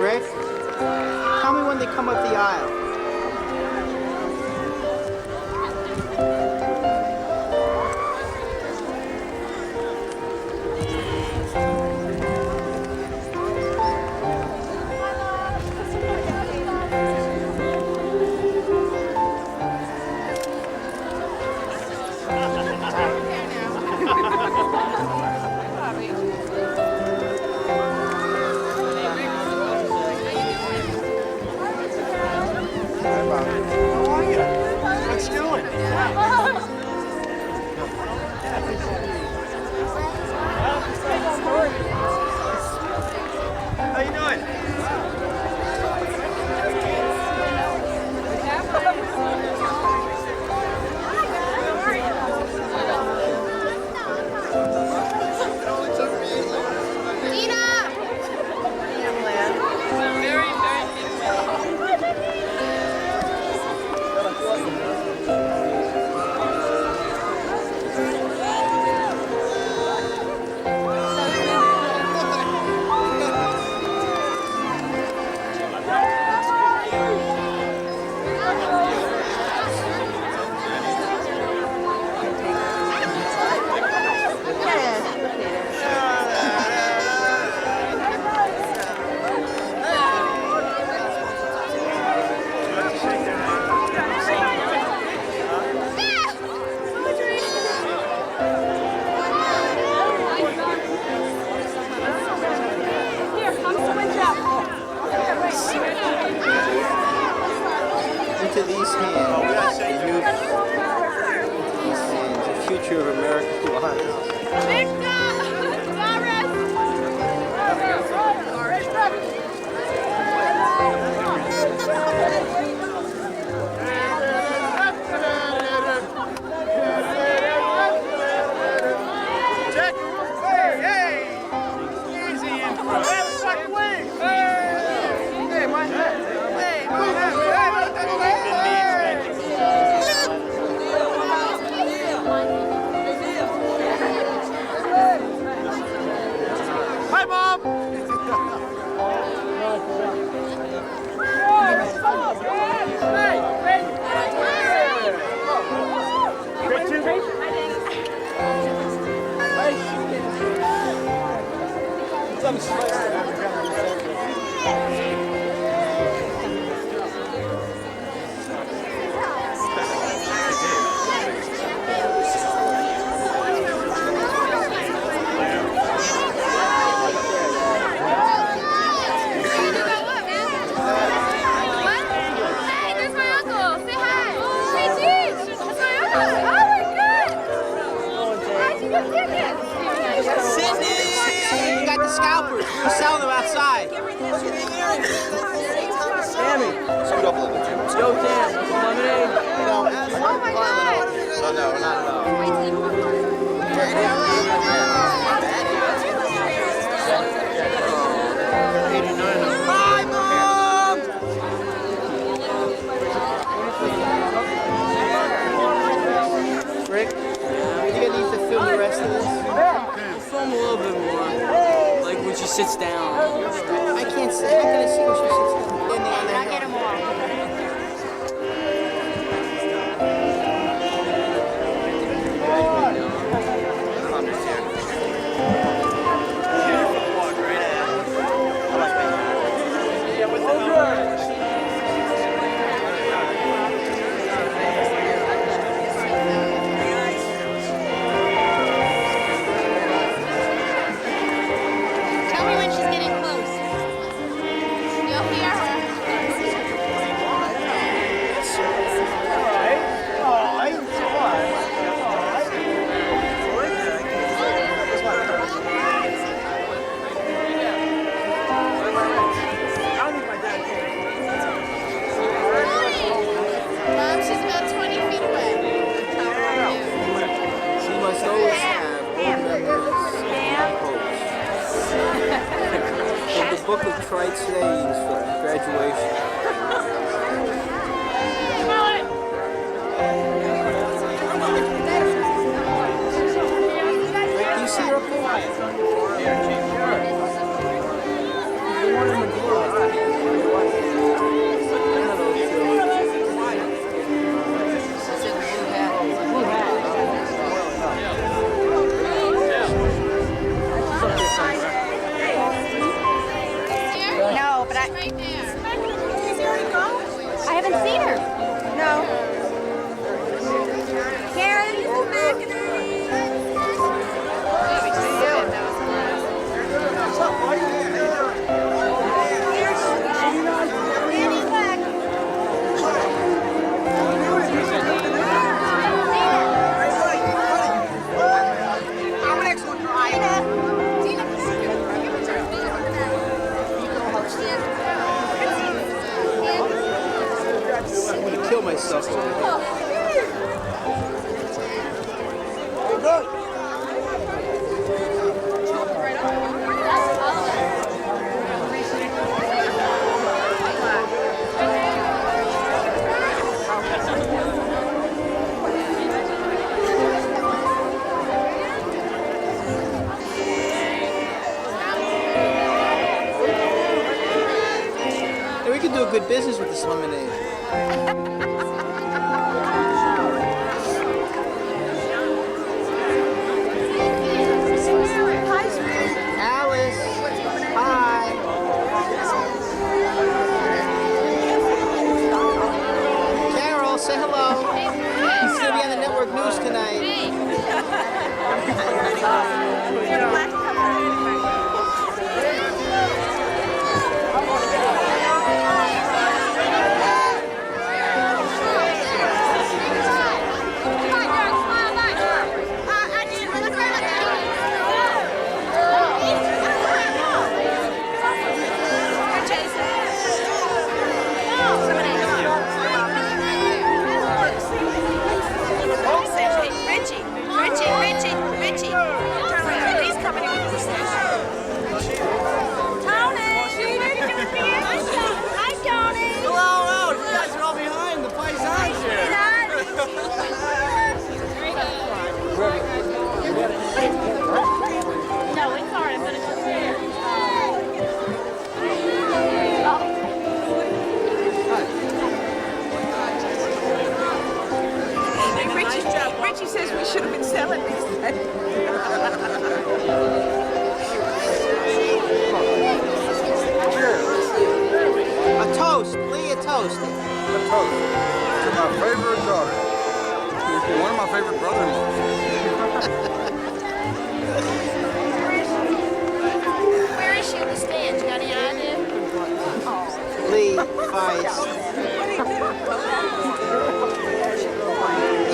Rick, tell me when they come up the aisle. Into these hands, the future of America lies. Scalpers. We're selling them outside. Tammy. Scoot up a little bit. Yo, Tam. Lemonade. Oh my God. No, we're not at all. Bye, Mom! Rick, you think I need to film the rest of this? Film a little bit more. Like when she sits down. I can't see. How can I see when she sits down? I get them all. book of trite sayings for graduation. Rick, do you see her up there? Oh, but right there. I haven't seen her. No. Karen, I'm gonna kill myself over here. Hey, we could do a good business with this lemonade. Alice, hi. Carol, say hello. He's gonna be on the network news tonight. Richie. Turn around. He's coming in with the station. Tony! Hi, Tony! Hello, you guys are all behind. The party's on here. No, it's alright. I'm going to sit there. Richie says we should have been selling these things. A toast, Lee, a toast. A toast to my favorite daughter. One of my favorite brother-in-laws. Where is she in the stands? You got any idea? Lee, Feist.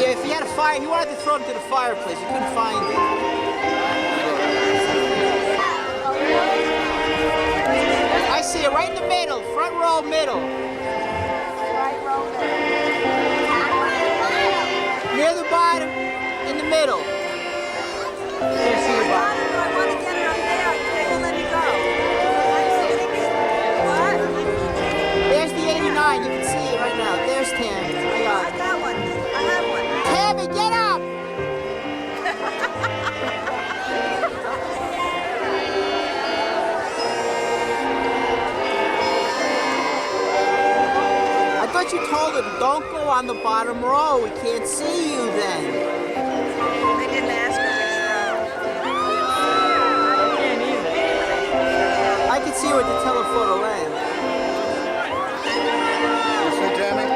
Yeah, if he had a fire, he wanted to throw it to the fireplace. He couldn't find it. I see it right in the middle, front row, middle. Near the bottom, in the middle. Can't see the bottom. I want to get it up there. They won't let me go. What? There's the 89. You can see it right now. There's Tammy. I got it. I got one. I have one. Tammy, get up! I thought you told him, don't go on the bottom row. We can't see you then. I didn't ask her I could see you at the telephoto land. You see, Tammy?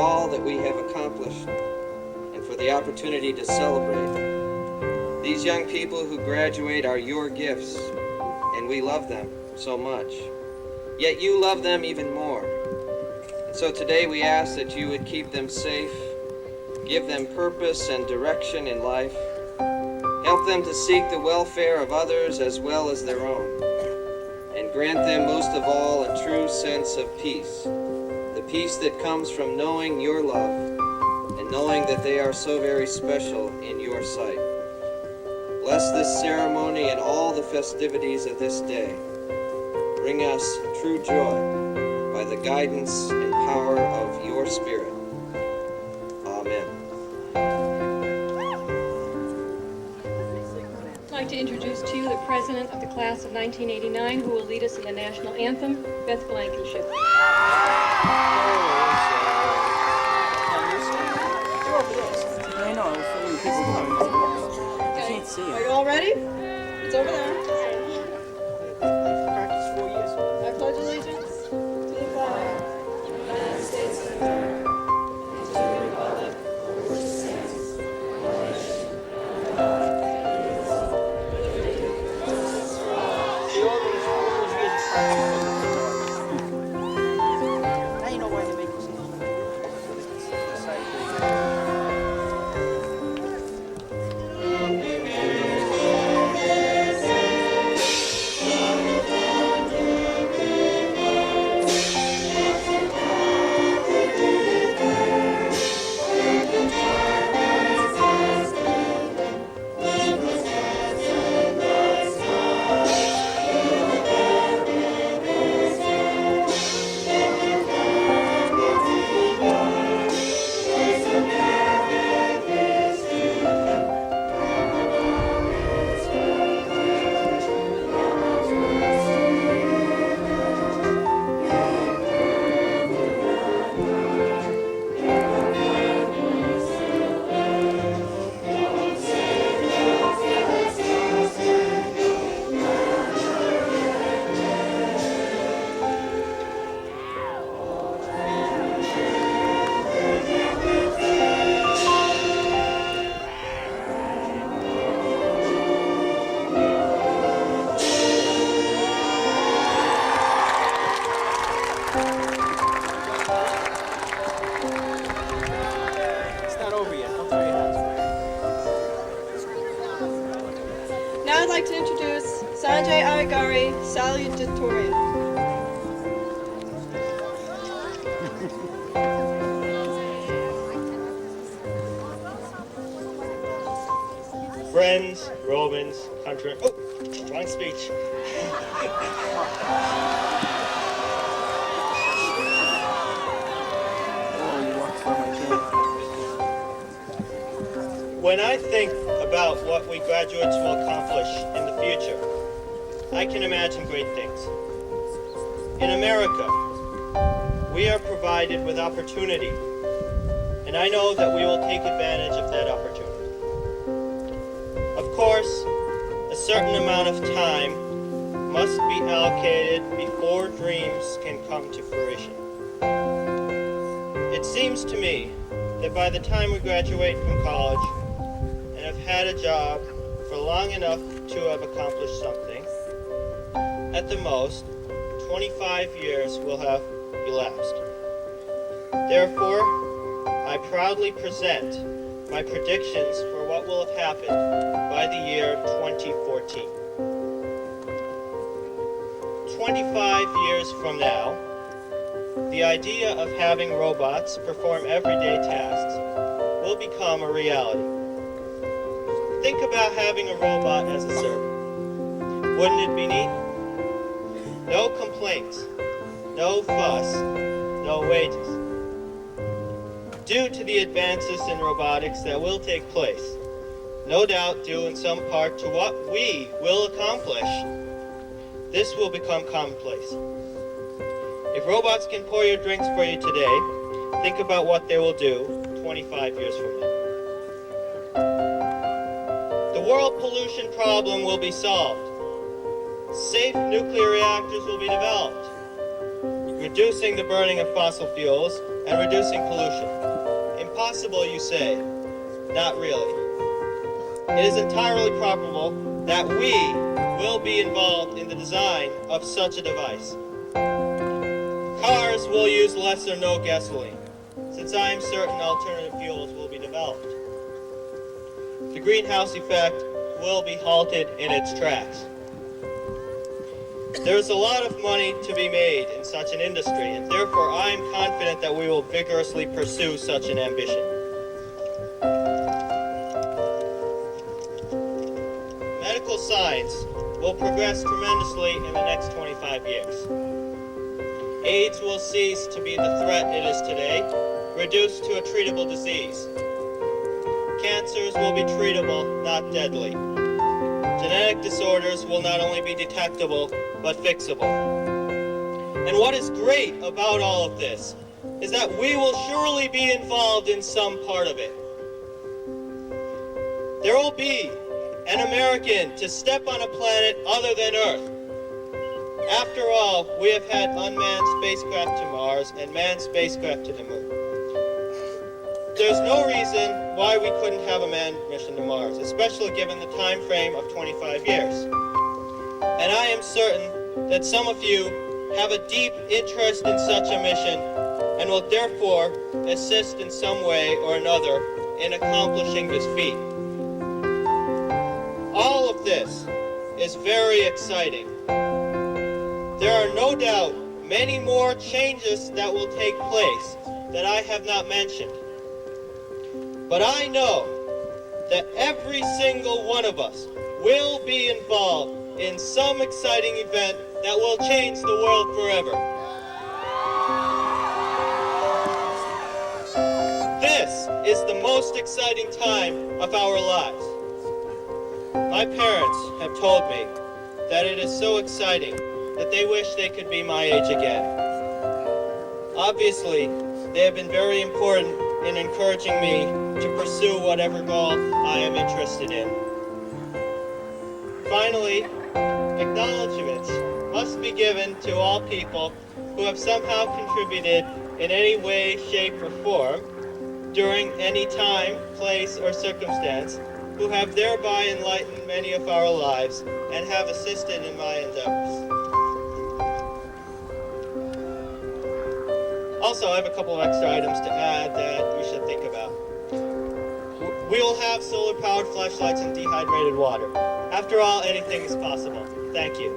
All that we have accomplished and for the opportunity to celebrate. These young people who graduate are your gifts, and we love them so much. Yet you love them even more. And so today we ask that you would keep them safe, give them purpose and direction in life, help them to seek the welfare of others as well as their own, and grant them most of all a true sense of peace, the peace that comes from knowing your love and knowing that they are so very special in your sight. Bless this ceremony and all the festivities of this day. Bring us true joy by the guidance and power of your Spirit. Amen. I'd like to introduce to you the president of the class of 1989 who will lead us in the national anthem, Beth Blankenship. Sanjay Arigari Salutatorian. Friends, Romans, country. Oh, wrong speech. When I think about what we graduates will accomplish in the future, I can imagine great things. In America, we are provided with opportunity, and I know that we will take advantage of that opportunity. Of course, a certain amount of time must be allocated before dreams can come to fruition. It seems to me that by the time we graduate from college and have had a job for long enough to have accomplished something, at the most, 25 years will have elapsed. Therefore, I proudly present my predictions for what will have happened by the year 2014. 25 years from now, the idea of having robots perform everyday tasks will become a reality. Think about having a robot as a servant. Wouldn't it be neat? No complaints, no fuss, no wages. Due to the advances in robotics that will take place, no doubt due in some part to what we will accomplish, this will become commonplace. If robots can pour your drinks for you today, think about what they will do 25 years from now. The world pollution problem will be solved. Safe nuclear reactors will be developed, reducing the burning of fossil fuels and reducing pollution. Impossible, you say? Not really. It is entirely probable that we will be involved in the design of such a device. Cars will use less or no gasoline, since I am certain alternative fuels will be developed. The greenhouse effect will be halted in its tracks. There's a lot of money to be made in such an industry, and therefore I am confident that we will vigorously pursue such an ambition. Medical science will progress tremendously in the next 25 years. AIDS will cease to be the threat it is today, reduced to a treatable disease. Cancers will be treatable, not deadly. Genetic disorders will not only be detectable, but fixable. And what is great about all of this is that we will surely be involved in some part of it. There will be an American to step on a planet other than Earth. After all, we have had unmanned spacecraft to Mars and manned spacecraft to the moon. There's no reason why we couldn't have a manned mission to Mars, especially given the time frame of 25 years. And I am certain that some of you have a deep interest in such a mission and will therefore assist in some way or another in accomplishing this feat. All of this is very exciting. There are no doubt many more changes that will take place that I have not mentioned. But I know that every single one of us will be involved in some exciting event that will change the world forever. This is the most exciting time of our lives. My parents have told me that it is so exciting that they wish they could be my age again. Obviously, they have been very important in encouraging me to pursue whatever goal I am interested in. Finally, acknowledgments must be given to all people who have somehow contributed in any way, shape, or form during any time, place, or circumstance, who have thereby enlightened many of our lives and have assisted in my endeavors. Also, I have a couple of extra items to add that we should think about. We will have solar-powered flashlights and dehydrated water. After all, anything is possible. Thank you.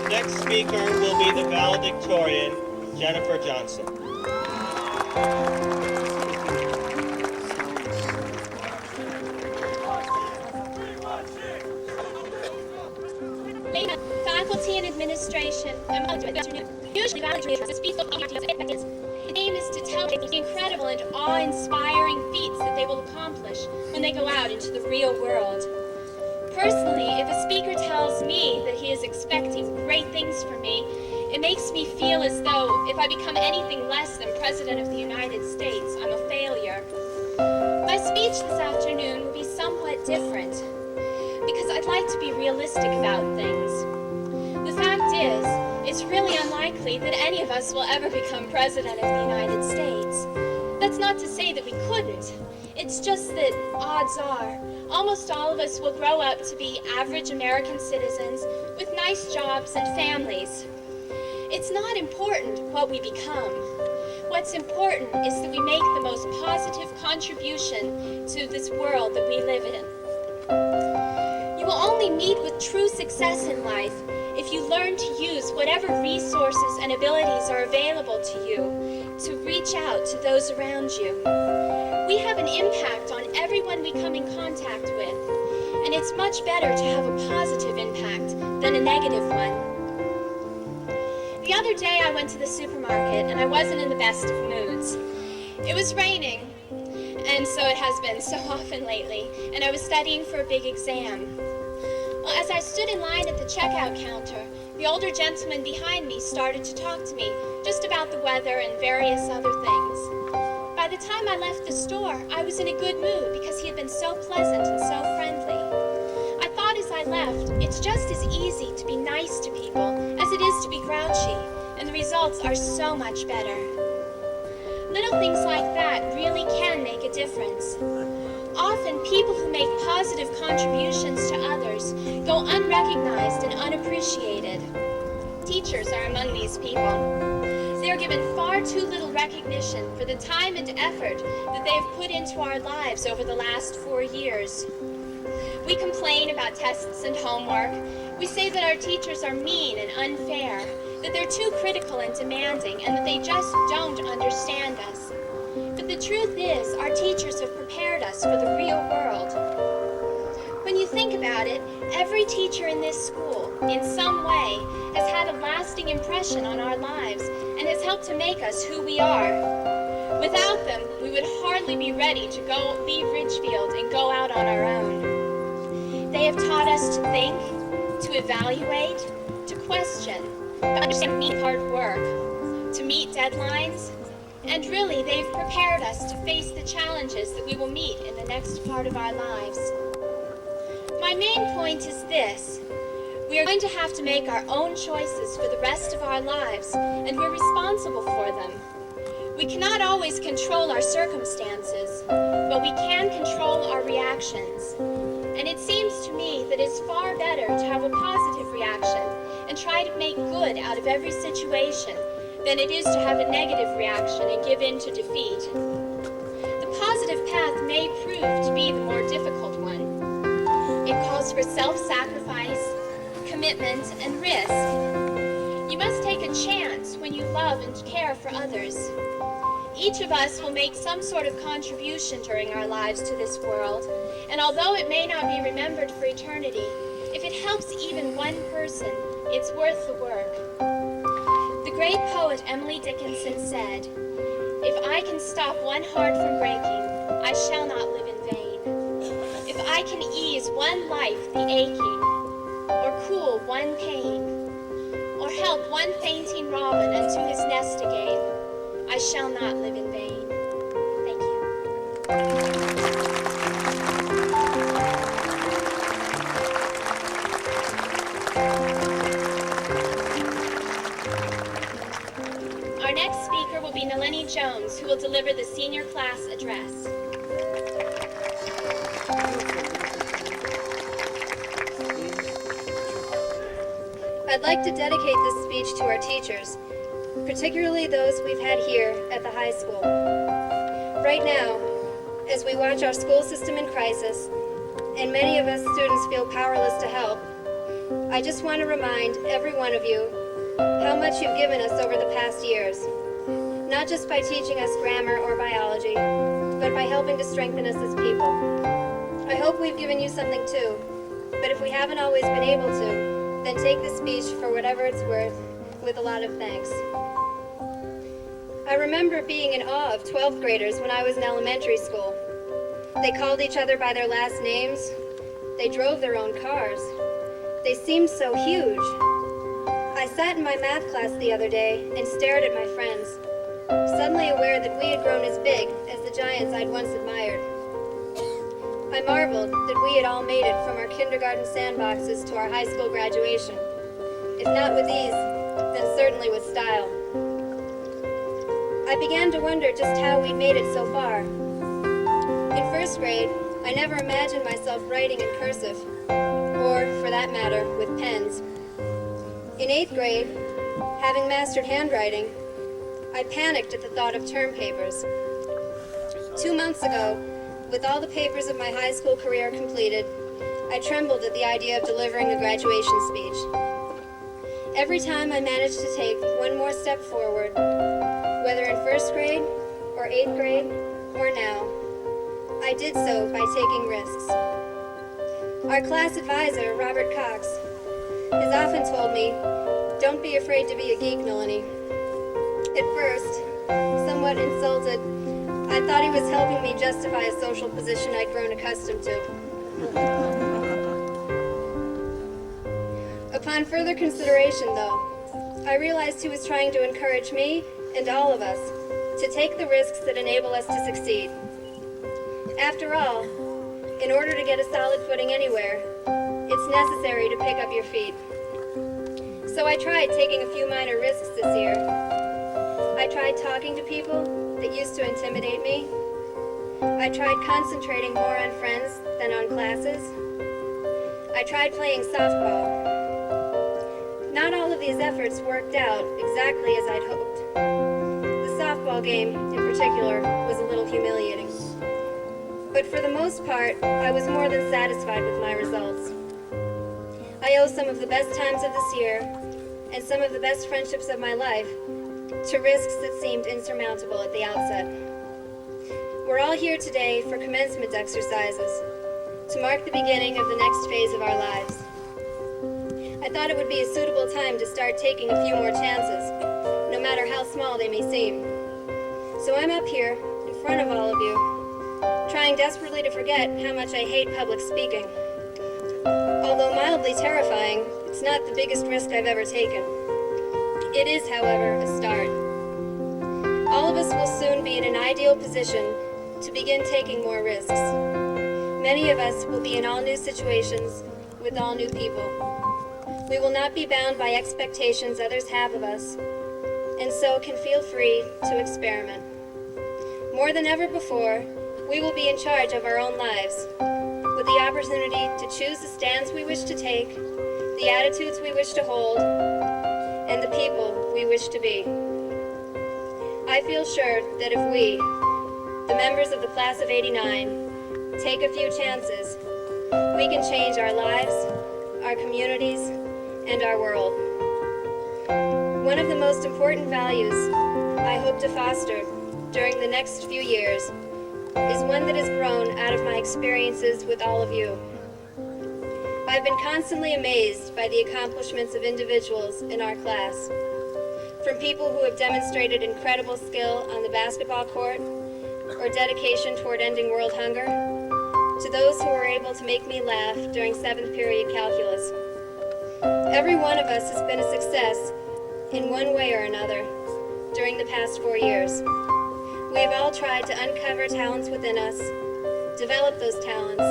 Next speaker will be the valedictorian, Jennifer Johnson. Faculty and administration, usually valedictorians speak of its aim is to tell the incredible and awe-inspiring feats that they will accomplish when they go out into the real world. Personally, if a speaker tells me that he is expecting great things from me, it makes me feel as though if I become anything less than President of the United States, I'm a failure. My speech this afternoon will be somewhat different, because I'd like to be realistic about things. The fact is, it's really unlikely that any of us will ever become President of the United States. That's not to say that we couldn't. It's just that odds are, almost all of us will grow up to be average American citizens with nice jobs and families. It's not important what we become. What's important is that we make the most positive contribution to this world that we live in. You will only meet with true success in life if you learn to use whatever resources and abilities are available to you to reach out to those around you. We have an impact on everyone we come in contact with, and it's much better to have a positive impact than a negative one. The other day I went to the supermarket and I wasn't in the best of moods. It was raining, and so it has been so often lately, and I was studying for a big exam. Well, as I stood in line at the checkout counter, the older gentleman behind me started to talk to me just about the weather and various other things. By the time I left the store, I was in a good mood because he had been so pleasant and so friendly. I thought as I left, it's just as easy to be nice to people as it is to be grouchy, and the results are so much better. Little things like that really can make a difference. Often, people who make positive contributions to others go unrecognized and unappreciated. Teachers are among these people. They are given far too little recognition for the time and effort that they have put into our lives over the last 4 years. We complain about tests and homework. We say that our teachers are mean and unfair, that they're too critical and demanding, and that they just don't understand us. But the truth is, our teachers have prepared us for the real world. When you think about it, every teacher in this school, in some way, has had a lasting impression on our lives and has helped to make us who we are. Without them, we would hardly be ready to leave Ridgefield and go out on our own. They have taught us to think, to evaluate, to question, to understand hard work, to meet deadlines, and really, they've prepared us to face the challenges that we will meet in the next part of our lives. My main point is this. We are going to have to make our own choices for the rest of our lives, and we're responsible for them. We cannot always control our circumstances, but we can control our reactions. And it seems to me that it's far better to have a positive reaction and try to make good out of every situation than it is to have a negative reaction and give in to defeat. The positive path may prove to be the more difficult one. It calls for self-sacrifice, commitment, and risk. You must take a chance when you love and care for others. Each of us will make some sort of contribution during our lives to this world, and although it may not be remembered for eternity, if it helps even one person, it's worth the work. The great poet Emily Dickinson said, "If I can stop one heart from breaking, I shall not live in vain. If I can ease one life the aching, or cool one pain, or help one fainting robin unto his nest again, I shall not live in vain." Thank you. Our next speaker will be Nalini Jones, who will deliver the senior class address. I'd like to dedicate this speech to our teachers, particularly those we've had here at the high school. Right now, as we watch our school system in crisis, and many of us students feel powerless to help, I just want to remind every one of you how much you've given us over the past years, not just by teaching us grammar or biology, but by helping to strengthen us as people. I hope we've given you something too, but if we haven't always been able to, then take the speech for whatever it's worth with a lot of thanks. I remember being in awe of 12th graders when I was in elementary school. They called each other by their last names. They drove their own cars. They seemed so huge. I sat in my math class the other day and stared at my friends, suddenly aware that we had grown as big as the giants I'd once admired. I marveled that we had all made it from our kindergarten sandboxes to our high school graduation. If not with ease, then certainly with style. I began to wonder just how we'd made it so far. In first grade, I never imagined myself writing in cursive, or, for that matter, with pens. In 8th grade, having mastered handwriting, I panicked at the thought of term papers. 2 months ago, with all the papers of my high school career completed, I trembled at the idea of delivering a graduation speech. Every time I managed to take one more step forward, whether in first grade, or 8th grade, or now, I did so by taking risks. Our class advisor, Robert Cox, has often told me, "Don't be afraid to be a geek, Nolani." At first, somewhat insulted, I thought he was helping me justify a social position I'd grown accustomed to. Upon further consideration, though, I realized he was trying to encourage me and all of us to take the risks that enable us to succeed. After all, in order to get a solid footing anywhere, it's necessary to pick up your feet. So I tried taking a few minor risks this year. I tried talking to people that used to intimidate me. I tried concentrating more on friends than on classes. I tried playing softball. Not all of these efforts worked out exactly as I'd hoped. The softball game, in particular, was a little humiliating. But for the most part, I was more than satisfied with my results. I owe some of the best times of this year, and some of the best friendships of my life, to risks that seemed insurmountable at the outset. We're all here today for commencement exercises, to mark the beginning of the next phase of our lives. I thought it would be a suitable time to start taking a few more chances, no matter how small they may seem. So I'm up here, in front of all of you, trying desperately to forget how much I hate public speaking. Although mildly terrifying, it's not the biggest risk I've ever taken. It is, however, a start. All of us will soon be in an ideal position to begin taking more risks. Many of us will be in all new situations with all new people. We will not be bound by expectations others have of us, and so can feel free to experiment. More than ever before, we will be in charge of our own lives, with the opportunity to choose the stands we wish to take, the attitudes we wish to hold, and the people we wish to be. I feel sure that if we, the members of the class of '89, take a few chances, we can change our lives, our communities, and our world. One of the most important values I hope to foster during the next few years is one that has grown out of my experiences with all of you. I've been constantly amazed by the accomplishments of individuals in our class, from people who have demonstrated incredible skill on the basketball court or dedication toward ending world hunger, to those who were able to make me laugh during 7th period calculus. Every one of us has been a success in one way or another during the past 4 years. We have all tried to uncover talents within us, develop those talents,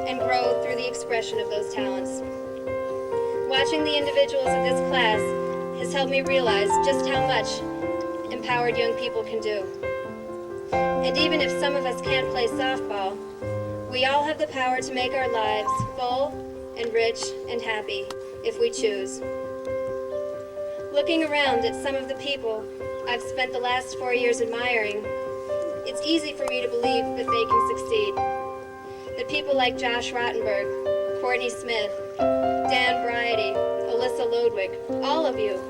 and grow through the expression of those talents. Watching the individuals of this class has helped me realize just how much empowered young people can do. And even if some of us can't play softball, we all have the power to make our lives full and rich and happy if we choose. Looking around at some of the people I've spent the last 4 years admiring, it's easy for me to believe that they can succeed. That people like Josh Rottenberg, Courtney Smith, Dan Briety, Alyssa Lodwick, all of you,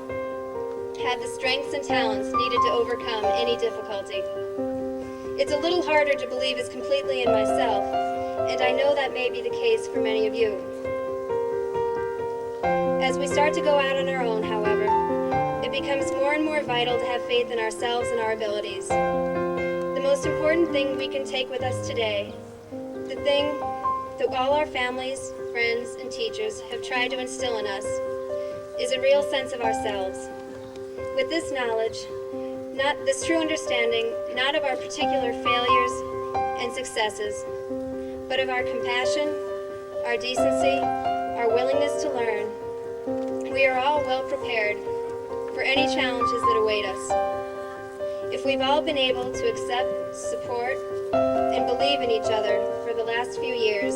have the strengths and talents needed to overcome any difficulty. It's a little harder to believe as completely in myself, and I know that may be the case for many of you. As we start to go out on our own, however, it becomes more and more vital to have faith in ourselves and our abilities. The most important thing we can take with us today, the thing that all our families, friends, and teachers have tried to instill in us, is a real sense of ourselves. With this knowledge, this true understanding, not of our particular failures and successes, but of our compassion, our decency, our willingness to learn, we are all well prepared for any challenges that await us. If we've all been able to accept, support, and believe in each other for the last few years,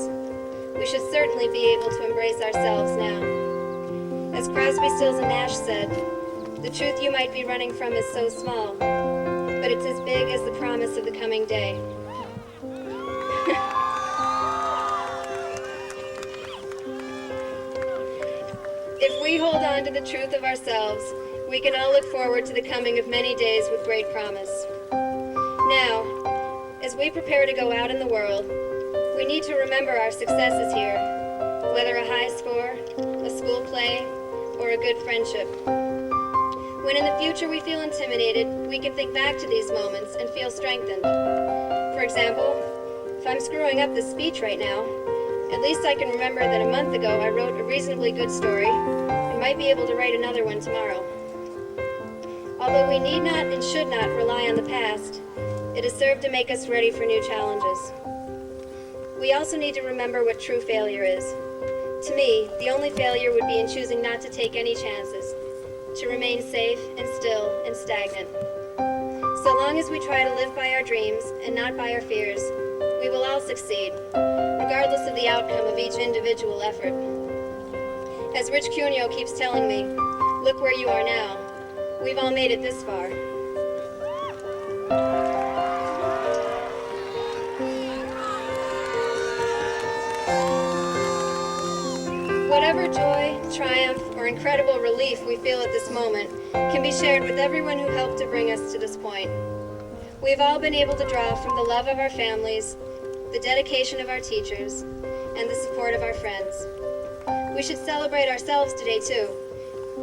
we should certainly be able to embrace ourselves now. As Crosby, Stills, and Nash said, the truth you might be running from is so small, but it's as big as the promise of the coming day. If we hold on to the truth of ourselves, we can all look forward to the coming of many days with great promise. Now, as we prepare to go out in the world, we need to remember our successes here, whether a high score, a school play, or a good friendship. When in the future we feel intimidated, we can think back to these moments and feel strengthened. For example, if I'm screwing up this speech right now, at least I can remember that a month ago I wrote a reasonably good story and might be able to write another one tomorrow. Although we need not and should not rely on the past, it has served to make us ready for new challenges. We also need to remember what true failure is. To me, the only failure would be in choosing not to take any chances, to remain safe and still and stagnant. So long as we try to live by our dreams and not by our fears, we will all succeed, regardless of the outcome of each individual effort. As Rich Cuneo keeps telling me, look where you are now. We've all made it this far. Whatever joy, triumph, or incredible relief we feel at this moment can be shared with everyone who helped to bring us to this point. We've all been able to draw from the love of our families, the dedication of our teachers, and the support of our friends. We should celebrate ourselves today, too,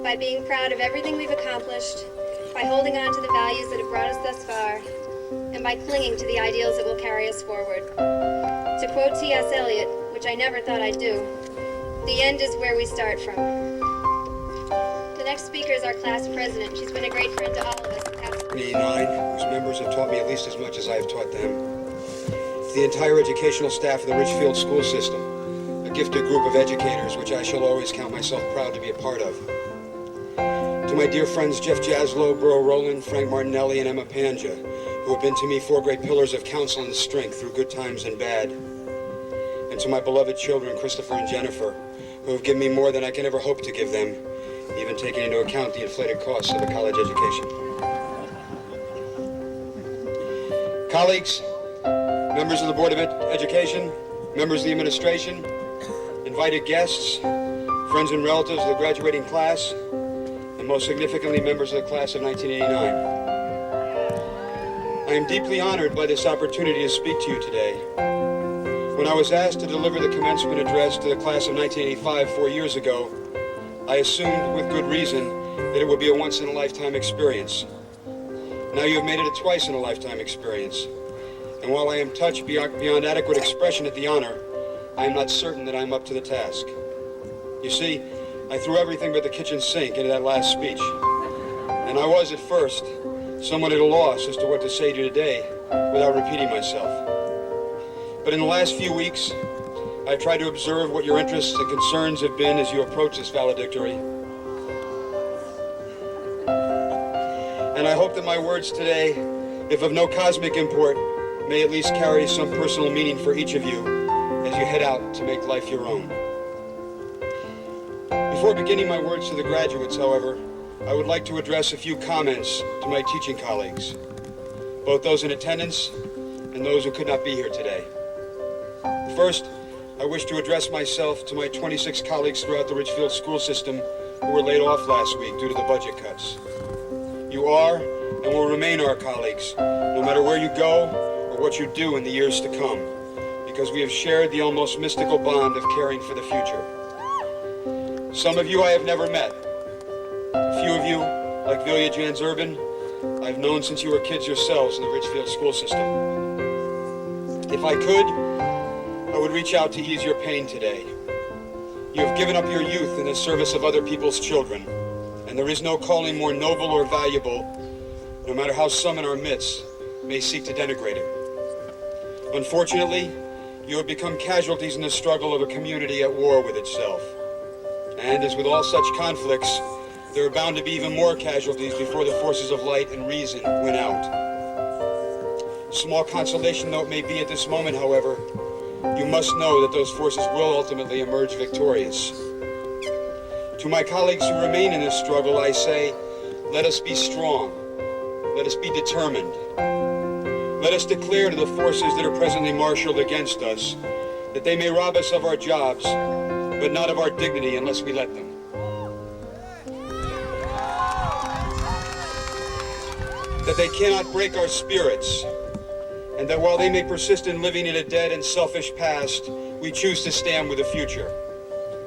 by being proud of everything we've accomplished, by holding on to the values that have brought us thus far, and by clinging to the ideals that will carry us forward. To quote T.S. Eliot, which I never thought I'd do, the end is where we start from. The next speaker is our class president. She's been a great friend to all of us. 89, whose members have taught me at least as much as I have taught them. To the entire educational staff of the Ridgefield school system, a gifted group of educators which I shall always count myself proud to be a part of. To my dear friends Jeff Jaslow, Burrow Rowland, Frank Martinelli, and Emma Panja, who have been to me four great pillars of counsel and strength through good times and bad. And to my beloved children, Christopher and Jennifer, who have given me more than I can ever hope to give them, even taking into account the inflated costs of a college education. Colleagues, members of the Board of Education, members of the administration, invited guests, friends and relatives of the graduating class, and most significantly, members of the class of 1989. I am deeply honored by this opportunity to speak to you today. When I was asked to deliver the commencement address to the class of 1985 4 years ago, I assumed with good reason that it would be a once-in-a-lifetime experience. Now you have made it a twice-in-a-lifetime experience. And while I am touched beyond adequate expression at the honor, I am not certain that I am up to the task. You see, I threw everything but the kitchen sink into that last speech. And I was, at first, somewhat at a loss as to what to say to you today without repeating myself. But in the last few weeks, I've tried to observe what your interests and concerns have been as you approach this valedictory. And I hope that my words today, if of no cosmic import, may at least carry some personal meaning for each of you as you head out to make life your own. Before beginning my words to the graduates, however, I would like to address a few comments to my teaching colleagues. both those in attendance and those who could not be here today. First, I wish to address myself to my 26 colleagues throughout the Ridgefield school system who were laid off last week due to the budget cuts. You are and will remain our colleagues, no matter where you go or what you do in the years to come, because we have shared the almost mystical bond of caring for the future. Some of you I have never met. A few of you, like Vilja Jans Urban, I've known since you were kids yourselves in the Ridgefield school system. If I could, I would reach out to ease your pain today. You have given up your youth in the service of other people's children, and there is no calling more noble or valuable, no matter how some in our midst may seek to denigrate it. Unfortunately, you have become casualties in the struggle of a community at war with itself. And as with all such conflicts, there are bound to be even more casualties before the forces of light and reason win out. Small consolation though it may be at this moment, however, you must know that those forces will ultimately emerge victorious. To my colleagues who remain in this struggle, I say, let us be strong. Let us be determined. Let us declare to the forces that are presently marshaled against us that they may rob us of our jobs, but not of our dignity unless we let them. That they cannot break our spirits, and that while they may persist in living in a dead and selfish past, we choose to stand with the future.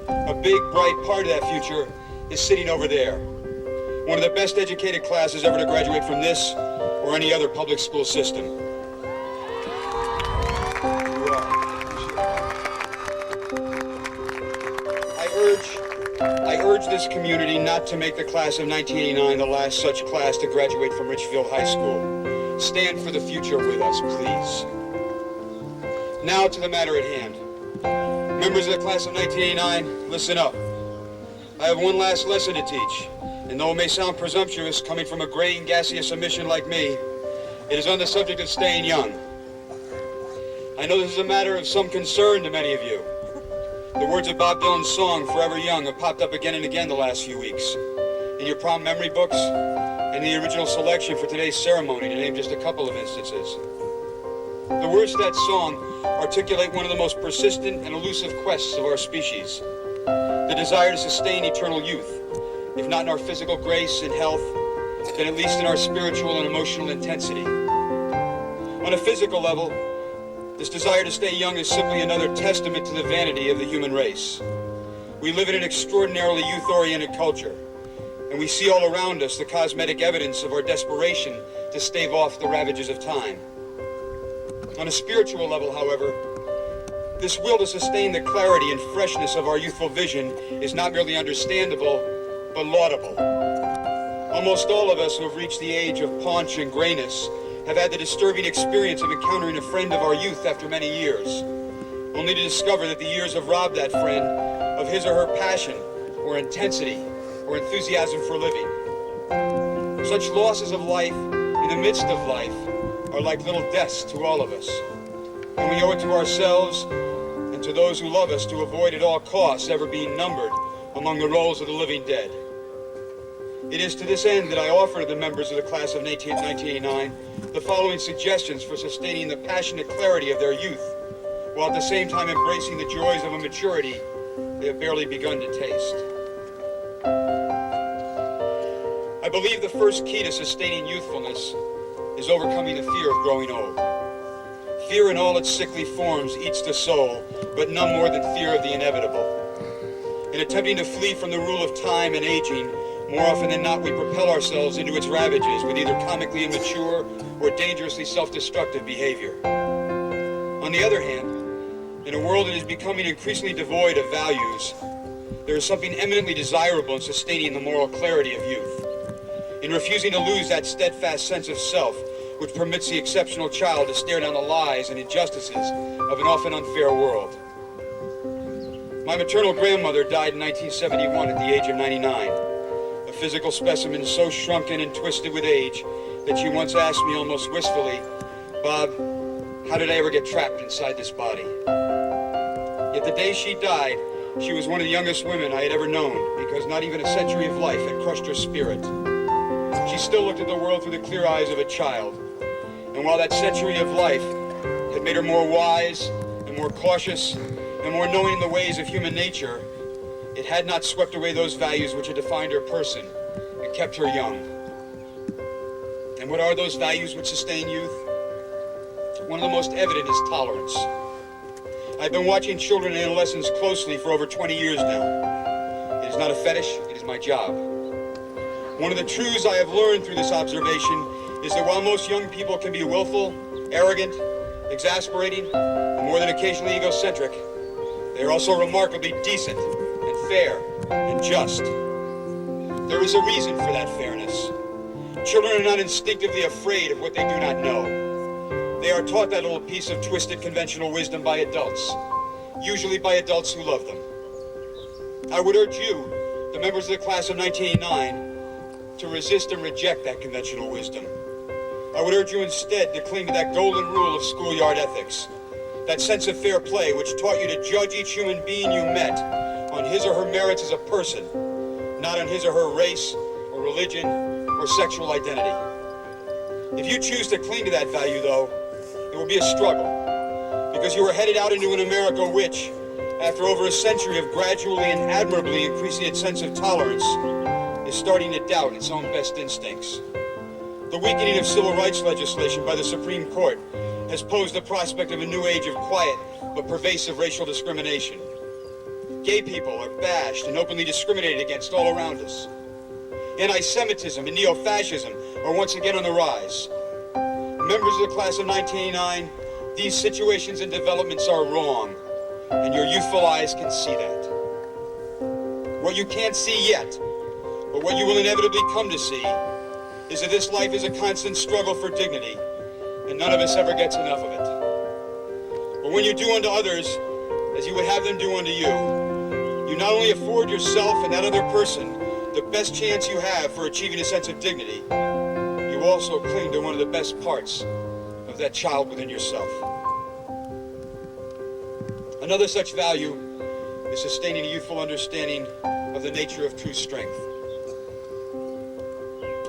A big, bright part of that future is sitting over there. One of the best educated classes ever to graduate from this or any other public school system. I urge this community not to make the class of 1989 the last such class to graduate from Ridgefield High School. Stand for the future with us, please. Now to the matter at hand. Members of the class of 1989, listen up. I have one last lesson to teach, and though it may sound presumptuous coming from a gray and gaseous emission like me, it is on the subject of staying young. I know this is a matter of some concern to many of you. The words of Bob Dylan's song, Forever Young, have popped up again and again the last few weeks. In your prom memory books, and the original selection for today's ceremony, to name just a couple of instances. The words to that song articulate one of the most persistent and elusive quests of our species. The desire to sustain eternal youth, if not in our physical grace and health, then at least in our spiritual and emotional intensity. On a physical level, this desire to stay young is simply another testament to the vanity of the human race. We live in an extraordinarily youth-oriented culture, and we see all around us the cosmetic evidence of our desperation to stave off the ravages of time. On a spiritual level, however, this will to sustain the clarity and freshness of our youthful vision is not merely understandable, but laudable. Almost all of us who have reached the age of paunch and grayness have had the disturbing experience of encountering a friend of our youth after many years, only to discover that the years have robbed that friend of his or her passion, or intensity, or enthusiasm for living. Such losses of life in the midst of life are like little deaths to all of us, and we owe it to ourselves and to those who love us to avoid at all costs ever being numbered among the rolls of the living dead. It is to this end that I offer to the members of the class of 1989 the following suggestions for sustaining the passionate clarity of their youth, while at the same time embracing the joys of a maturity they have barely begun to taste. I believe the first key to sustaining youthfulness is overcoming the fear of growing old. Fear in all its sickly forms eats the soul, but none more than fear of the inevitable. In attempting to flee from the rule of time and aging, more often than not, we propel ourselves into its ravages with either comically immature or dangerously self-destructive behavior. On the other hand, in a world that is becoming increasingly devoid of values, there is something eminently desirable in sustaining the moral clarity of youth, in refusing to lose that steadfast sense of self which permits the exceptional child to stare down the lies and injustices of an often unfair world. My maternal grandmother died in 1971 at the age of 99. A physical specimen so shrunken and twisted with age that she once asked me almost wistfully, "Bob, how did I ever get trapped inside this body?" Yet the day she died, she was one of the youngest women I had ever known, because not even a century of life had crushed her spirit. She still looked at the world through the clear eyes of a child, And while that century of life had made her more wise and more cautious and more knowing in the ways of human nature, it had not swept away those values which had defined her person and kept her young. And what are those values which sustain youth? One of the most evident is tolerance. I've been watching children and adolescents closely for over 20 years now. It is not a fetish, it is my job. One of the truths I have learned through this observation is that while most young people can be willful, arrogant, exasperating, and more than occasionally egocentric, they are also remarkably decent and fair and just. There is a reason for that fairness. Children are not instinctively afraid of what they do not know. They are taught that little piece of twisted conventional wisdom by adults, usually by adults who love them. I would urge you, the members of the class of 1989, to resist and reject that conventional wisdom. I would urge you instead to cling to that golden rule of schoolyard ethics, that sense of fair play which taught you to judge each human being you met on his or her merits as a person, not on his or her race or religion or sexual identity. If you choose to cling to that value, though, it will be a struggle, because you are headed out into an America which, after over a century of gradually and admirably increasing its sense of tolerance, is starting to doubt its own best instincts. The weakening of civil rights legislation by the Supreme Court has posed the prospect of a new age of quiet but pervasive racial discrimination. Gay people are bashed and openly discriminated against all around us. Anti-Semitism and neo-fascism are once again on the rise. Members of the class of 1989, these situations and developments are wrong, and your youthful eyes can see that. What you can't see yet, but what you will inevitably come to see, is that this life is a constant struggle for dignity, and none of us ever gets enough of it. But when you do unto others as you would have them do unto you, you not only afford yourself and that other person the best chance you have for achieving a sense of dignity, you also cling to one of the best parts of that child within yourself. Another such value is sustaining a youthful understanding of the nature of true strength.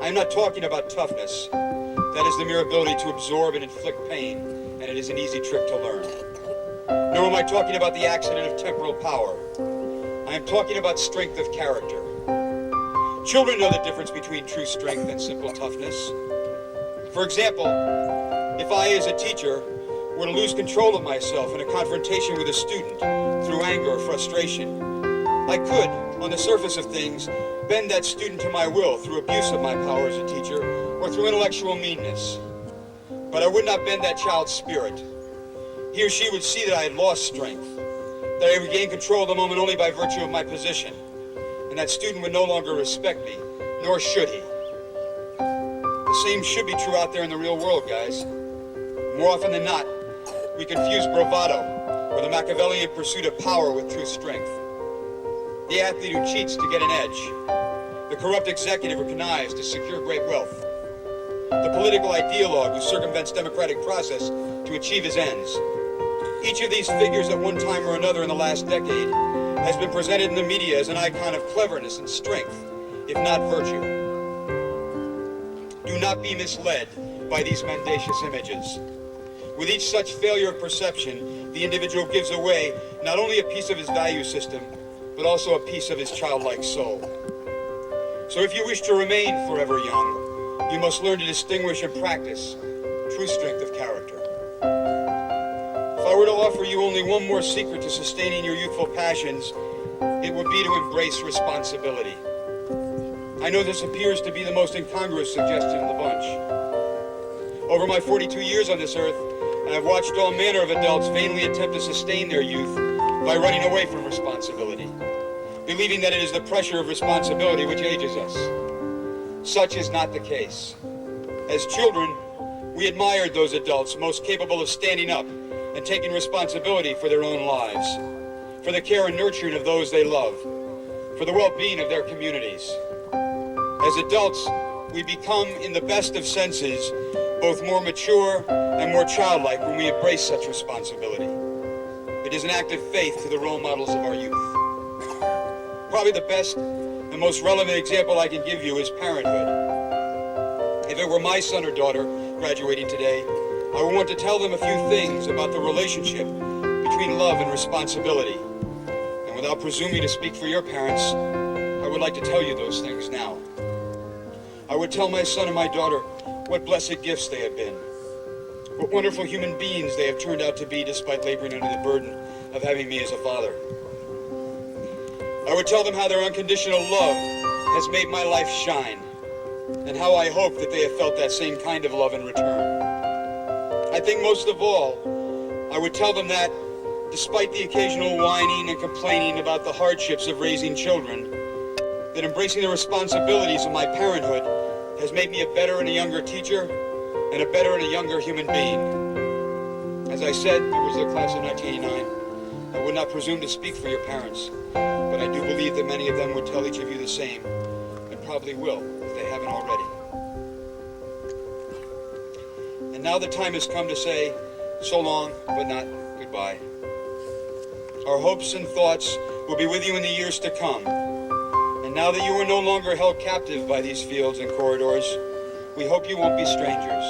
I'm not talking about toughness. That is the mere ability to absorb and inflict pain, and it is an easy trick to learn. Nor am I talking about the accident of temporal power. I am talking about strength of character. Children know the difference between true strength and simple toughness. For example, if I, as a teacher, were to lose control of myself in a confrontation with a student through anger or frustration, I could, on the surface of things, bend that student to my will through abuse of my power as a teacher or through intellectual meanness. But I would not bend that child's spirit. He or she would see that I had lost strength, that I regained control of the moment only by virtue of my position, and that student would no longer respect me, nor should he. The same should be true out there in the real world, guys. More often than not, we confuse bravado or the Machiavellian pursuit of power with true strength. The athlete who cheats to get an edge, the corrupt executive who connives to secure great wealth, the political ideologue who circumvents democratic process to achieve his ends. Each of these figures at one time or another in the last decade has been presented in the media as an icon of cleverness and strength, if not virtue. Do not be misled by these mendacious images. With each such failure of perception, the individual gives away not only a piece of his value system, but also a piece of his childlike soul. So if you wish to remain forever young, you must learn to distinguish and practice true strength of character. If I were to offer you only one more secret to sustaining your youthful passions, it would be to embrace responsibility. I know this appears to be the most incongruous suggestion in the bunch. Over my 42 years on this earth, I have watched all manner of adults vainly attempt to sustain their youth by running away from responsibility, believing that it is the pressure of responsibility which ages us. Such is not the case. As children, we admired those adults most capable of standing up and taking responsibility for their own lives, for the care and nurturing of those they love, for the well-being of their communities. As adults, we become, in the best of senses, both more mature and more childlike when we embrace such responsibility. It is an act of faith to the role models of our youth. Probably the best and most relevant example I can give you is parenthood. If it were my son or daughter graduating today, I would want to tell them a few things about the relationship between love and responsibility. And without presuming to speak for your parents, I would like to tell you those things now. I would tell my son and my daughter what blessed gifts they have been, what wonderful human beings they have turned out to be despite laboring under the burden of having me as a father. I would tell them how their unconditional love has made my life shine, and how I hope that they have felt that same kind of love in return. I think most of all, I would tell them that, despite the occasional whining and complaining about the hardships of raising children, that embracing the responsibilities of my parenthood has made me a better and a younger teacher, and a better and a younger human being. As I said, members of the class of 1989, I would not presume to speak for your parents, but I do believe that many of them would tell each of you the same, and probably will, if they haven't already. And now the time has come to say so long, but not goodbye. Our hopes and thoughts will be with you in the years to come. And now that you are no longer held captive by these fields and corridors, we hope you won't be strangers.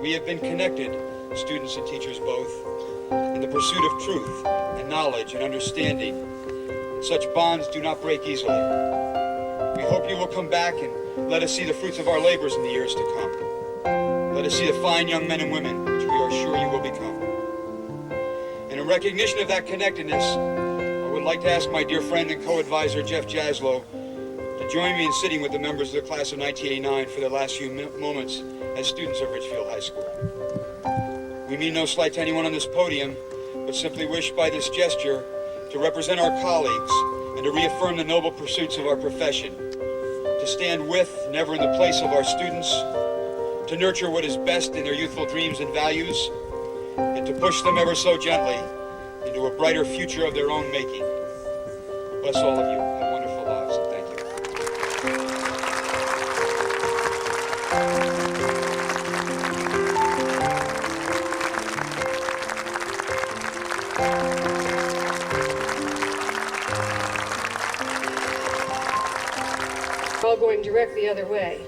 We have been connected, students and teachers both, in the pursuit of truth and knowledge and understanding. Such bonds do not break easily. We hope you will come back and let us see the fruits of our labors in the years to come. Let us see the fine young men and women which we are sure you will become. And in recognition of that connectedness, I would like to ask my dear friend and co-advisor Jeff Jaslow to join me in sitting with the members of the class of 1989 for their last few moments as students of Ridgefield High School. We mean no slight to anyone on this podium, but simply wish by this gesture to represent our colleagues and to reaffirm the noble pursuits of our profession, to stand with, never in the place of our students, to nurture what is best in their youthful dreams and values, and to push them ever so gently into a brighter future of their own making. Bless all of you. Have wonderful lives, and thank you. We're all going directly the other way.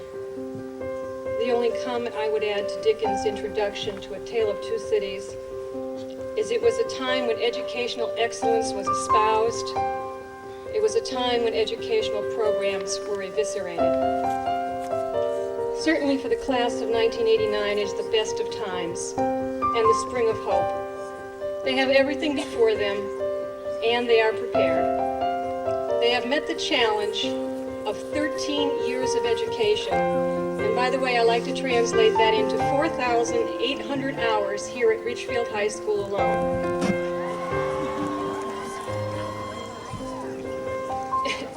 The only comment I would add to Dickens' introduction to A Tale of Two Cities is it was a time when educational excellence was espoused. It was a time when educational programs were eviscerated. Certainly for the class of 1989 it is the best of times and the spring of hope. They have everything before them, and they are prepared. They have met the challenge of 13 years of education. And by the way, I like to translate that into 4,800 hours here at Ridgefield High School alone.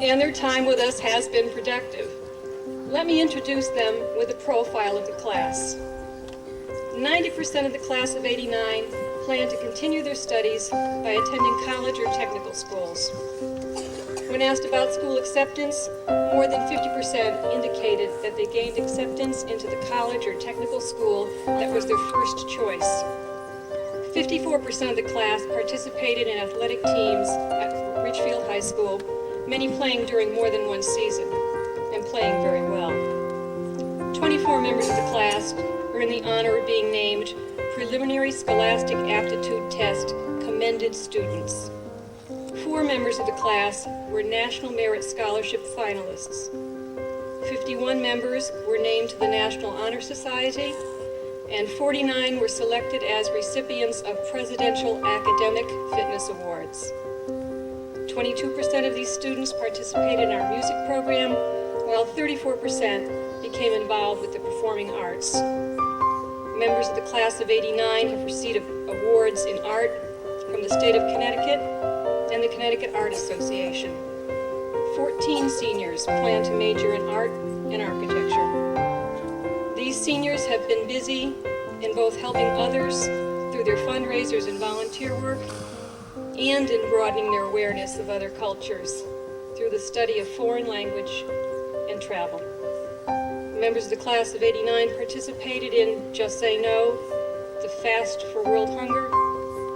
And their time with us has been productive. Let me introduce them with a profile of the class. 90% of the class of '89 plan to continue their studies by attending college or technical schools. When asked about school acceptance, more than 50% indicated that they gained acceptance into the college or technical school that was their first choice. 54% of the class participated in athletic teams at Ridgefield High School, many playing during more than one season, and playing very well. 24 members of the class earned the honor of being named Preliminary Scholastic Aptitude Test Commended Students. 4 members of the class were National Merit Scholarship finalists. 51 members were named to the National Honor Society, and 49 were selected as recipients of Presidential Academic Fitness Awards. 22% of these students participated in our music program, while 34% became involved with the performing arts. Members of the class of '89 have received awards in art from the state of Connecticut and the Connecticut Art Association. 14 seniors plan to major in art and architecture. These seniors have been busy in both helping others through their fundraisers and volunteer work, and in broadening their awareness of other cultures through the study of foreign language and travel. Members of the class of '89 participated in Just Say No, the Fast for World Hunger,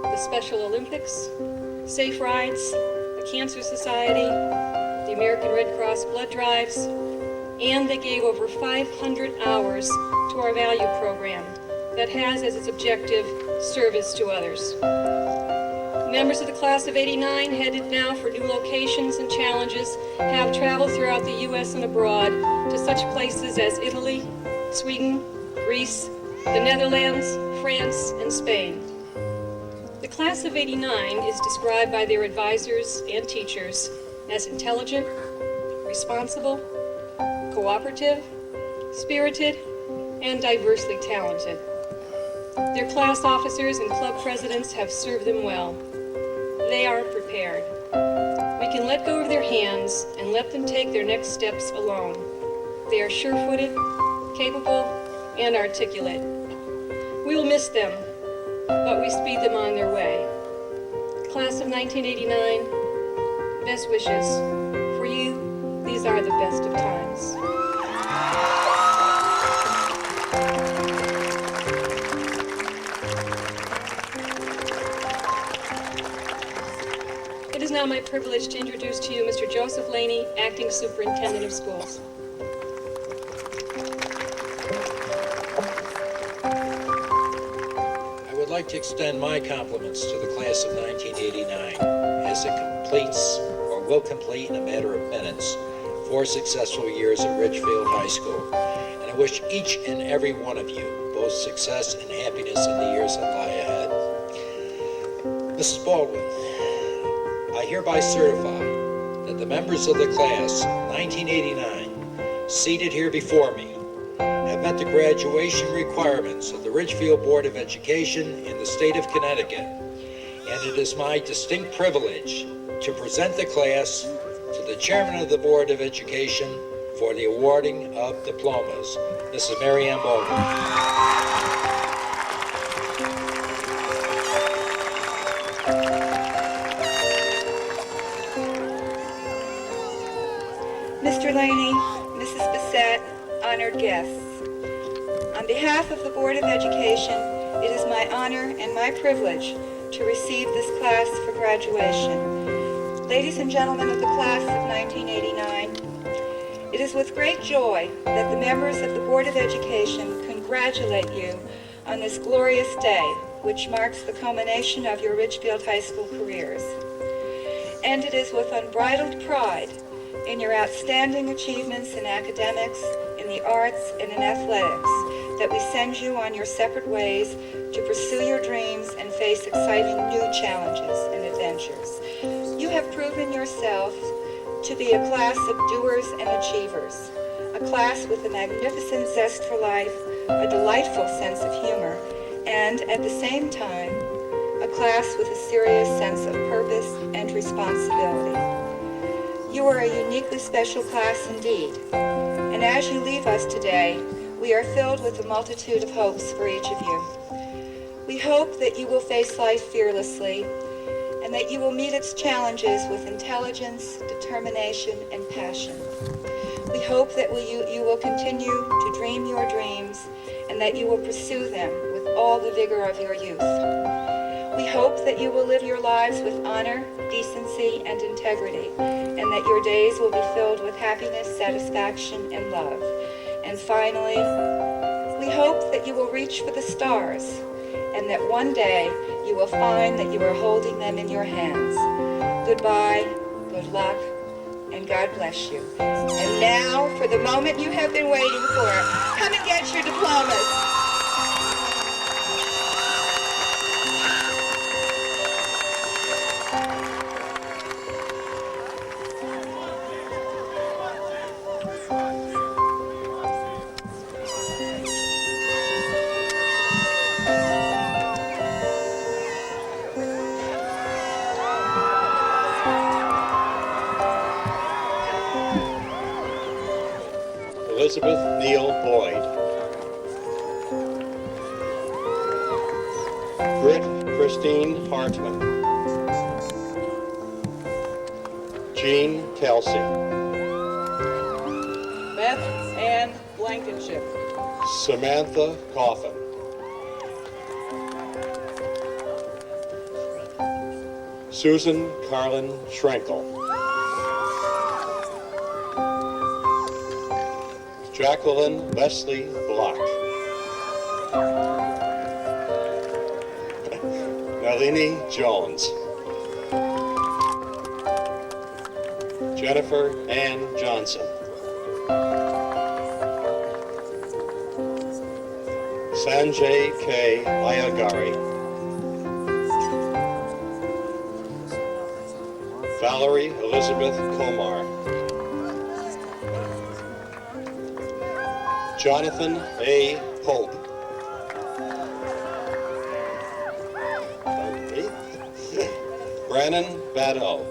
the Special Olympics, Safe Rides, the Cancer Society, the American Red Cross blood drives, and they gave over 500 hours to our value program that has as its objective service to others. Members of the class of '89, headed now for new locations and challenges, have traveled throughout the U.S. and abroad to such places as Italy, Sweden, Greece, the Netherlands, France, and Spain. The class of '89 is described by their advisors and teachers as intelligent, responsible, cooperative, spirited, and diversely talented. Their class officers and club presidents have served them well. They are prepared. We can let go of their hands and let them take their next steps alone. They are sure-footed, capable, and articulate. We will miss them, but we speed them on their way. Class of 1989, best wishes. For you, these are the best of times. It is now my privilege to introduce to you Mr. Joseph Laney, Acting Superintendent of Schools. I would like to extend my compliments to the class of 1989 as it completes, or will complete in a matter of minutes, 4 successful years at Ridgefield High School. And I wish each and every one of you both success and happiness in the years that lie ahead. Mrs. Baldwin, I hereby certify that the members of the class 1989 seated here before me have met the graduation requirements of the Ridgefield Board of Education in the state of Connecticut, and it is my distinct privilege to present the class to the chairman of the Board of Education for the awarding of diplomas, Mrs. Mary Ann Baldwin. Mr. Laney, Mrs. Bissett, honored guests. On behalf of the Board of Education, it is my honor and my privilege to receive this class for graduation. Ladies and gentlemen of the class of 1989, it is with great joy that the members of the Board of Education congratulate you on this glorious day, which marks the culmination of your Ridgefield High School careers. And it is with unbridled pride in your outstanding achievements in academics, in the arts, and in athletics that we send you on your separate ways to pursue your dreams and face exciting new challenges and adventures. You have proven yourself to be a class of doers and achievers, a class with a magnificent zest for life, a delightful sense of humor, and at the same time, a class with a serious sense of purpose and responsibility. You are a uniquely special class indeed, and as you leave us today, we are filled with a multitude of hopes for each of you. We hope that you will face life fearlessly, and that you will meet its challenges with intelligence, determination, and passion. We hope that you will continue to dream your dreams, and that you will pursue them with all the vigor of your youth. We hope that you will live your lives with honor, decency, and integrity, and that your days will be filled with happiness, satisfaction, and love. And finally, we hope that you will reach for the stars, and that one day you will find that you are holding them in your hands. Goodbye, good luck, and God bless you. And now, for the moment you have been waiting for, come and get your diplomas. Elizabeth Neal Boyd. Britt Christine Hartman. Jean Kelsey. Beth Ann Blankenship. Samantha Coffin. Susan Carlin Schrenkel. Jacqueline Leslie Block. Nalini Jones. Jennifer Ann Johnson. Sanjay K. Ayagari. Valerie Elizabeth Komar. Jonathan A. Pope. Brannon Badeau.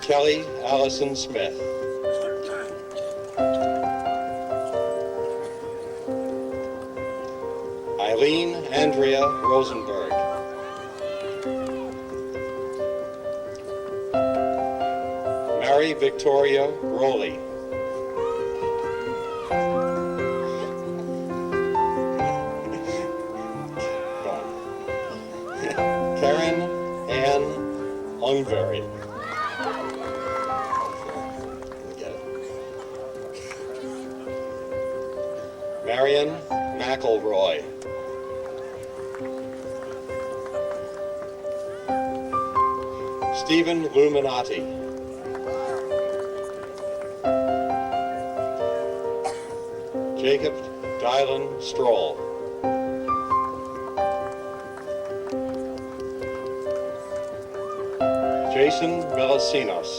Kelly Allison Smith. Eileen Andrea Rosenberg. Mary Victoria Rowley. Karen Ann Lungberry. Marion McElroy. Stephen Luminati. Jacob Dylan Stroll. Jason Velocinos.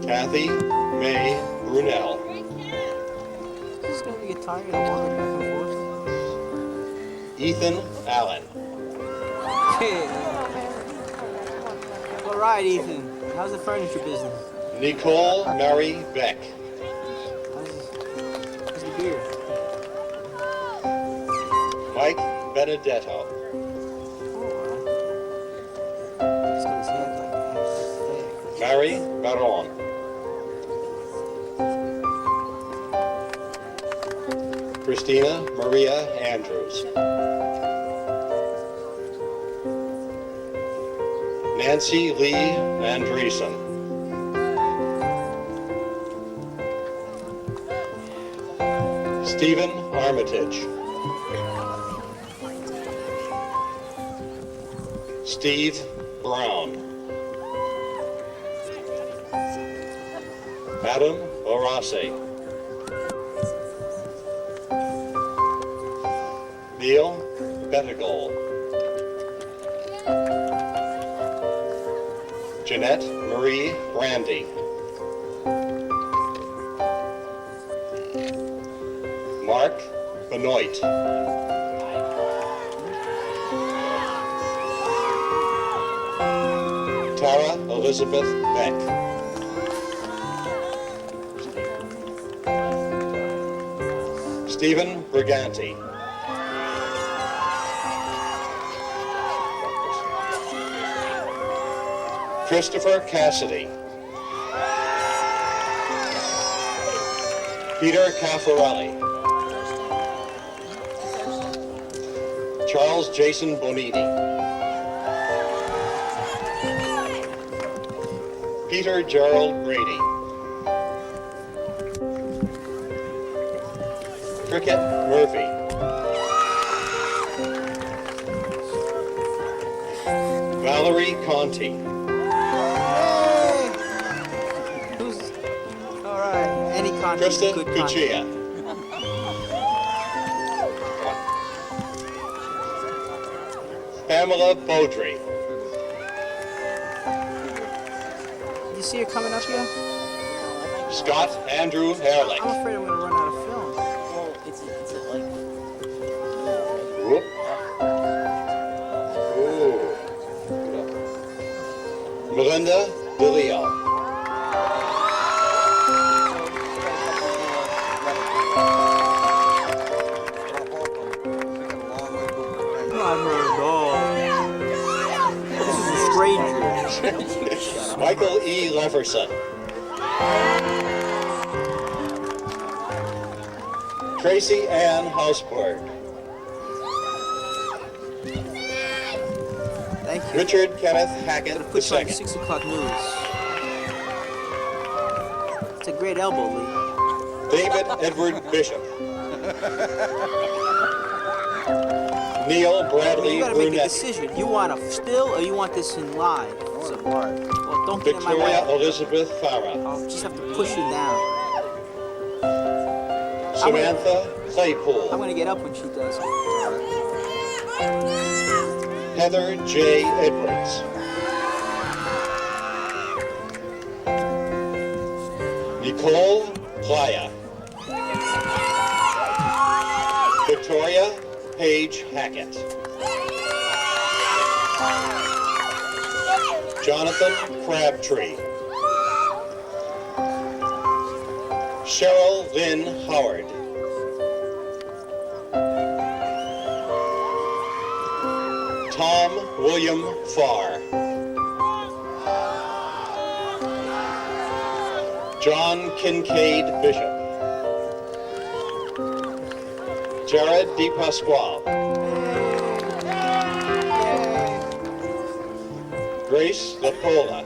Kathy May Brunel. This is gonna get tired of walking back and forth. Ethan Allen. All right, Ethan. How's the furniture business? Nicole Mary Beck. How's the beer? Mike Benedetto. Mary Baron. Christina Maria Andrews. Nancy Lee Andreessen. Stephen Armitage. Steve Brown. Adam Orasi. Neil Bettigol. Jeanette Marie Brandy. Mark Benoit. Tara Elizabeth Beck. Stephen Briganti. Christopher Cassidy. Peter Caffarelli. Charles Jason Bonini. Peter Gerald Brady. Cricket Murphy. Valerie Conti. Who's... All right, any content. Krista Good Cuccia. Pamela Beaudry. You see her coming up here? Scott Andrew Herlick. I'm afraid I'm gonna run out of film. Well, it's like... Whoop. Ooh. Melinda DeLeo. Not her at all. This is a stranger. Michael E. Leverson. Tracy Ann Hausberg. Thank Thank you. Richard Kenneth Hackett Put you on the II. 6 o'clock news. It's a great elbow, Lee. David Edward Bishop. Neil Bradley You gotta make a Brunetti. decision. You want a still or you want this in live? So, well, don't get in my Victoria way. Elizabeth Farah. I'll just have to push you down. Samantha Claypool. I'm gonna get up when she does. Heather J. Edwards. Nicole Playa. Victoria Page Hackett. Jonathan Crabtree. Cheryl Lynn Howard. Tom William Farr. John Kincaid Bishop. Jared DePasquale. Grace Lapola.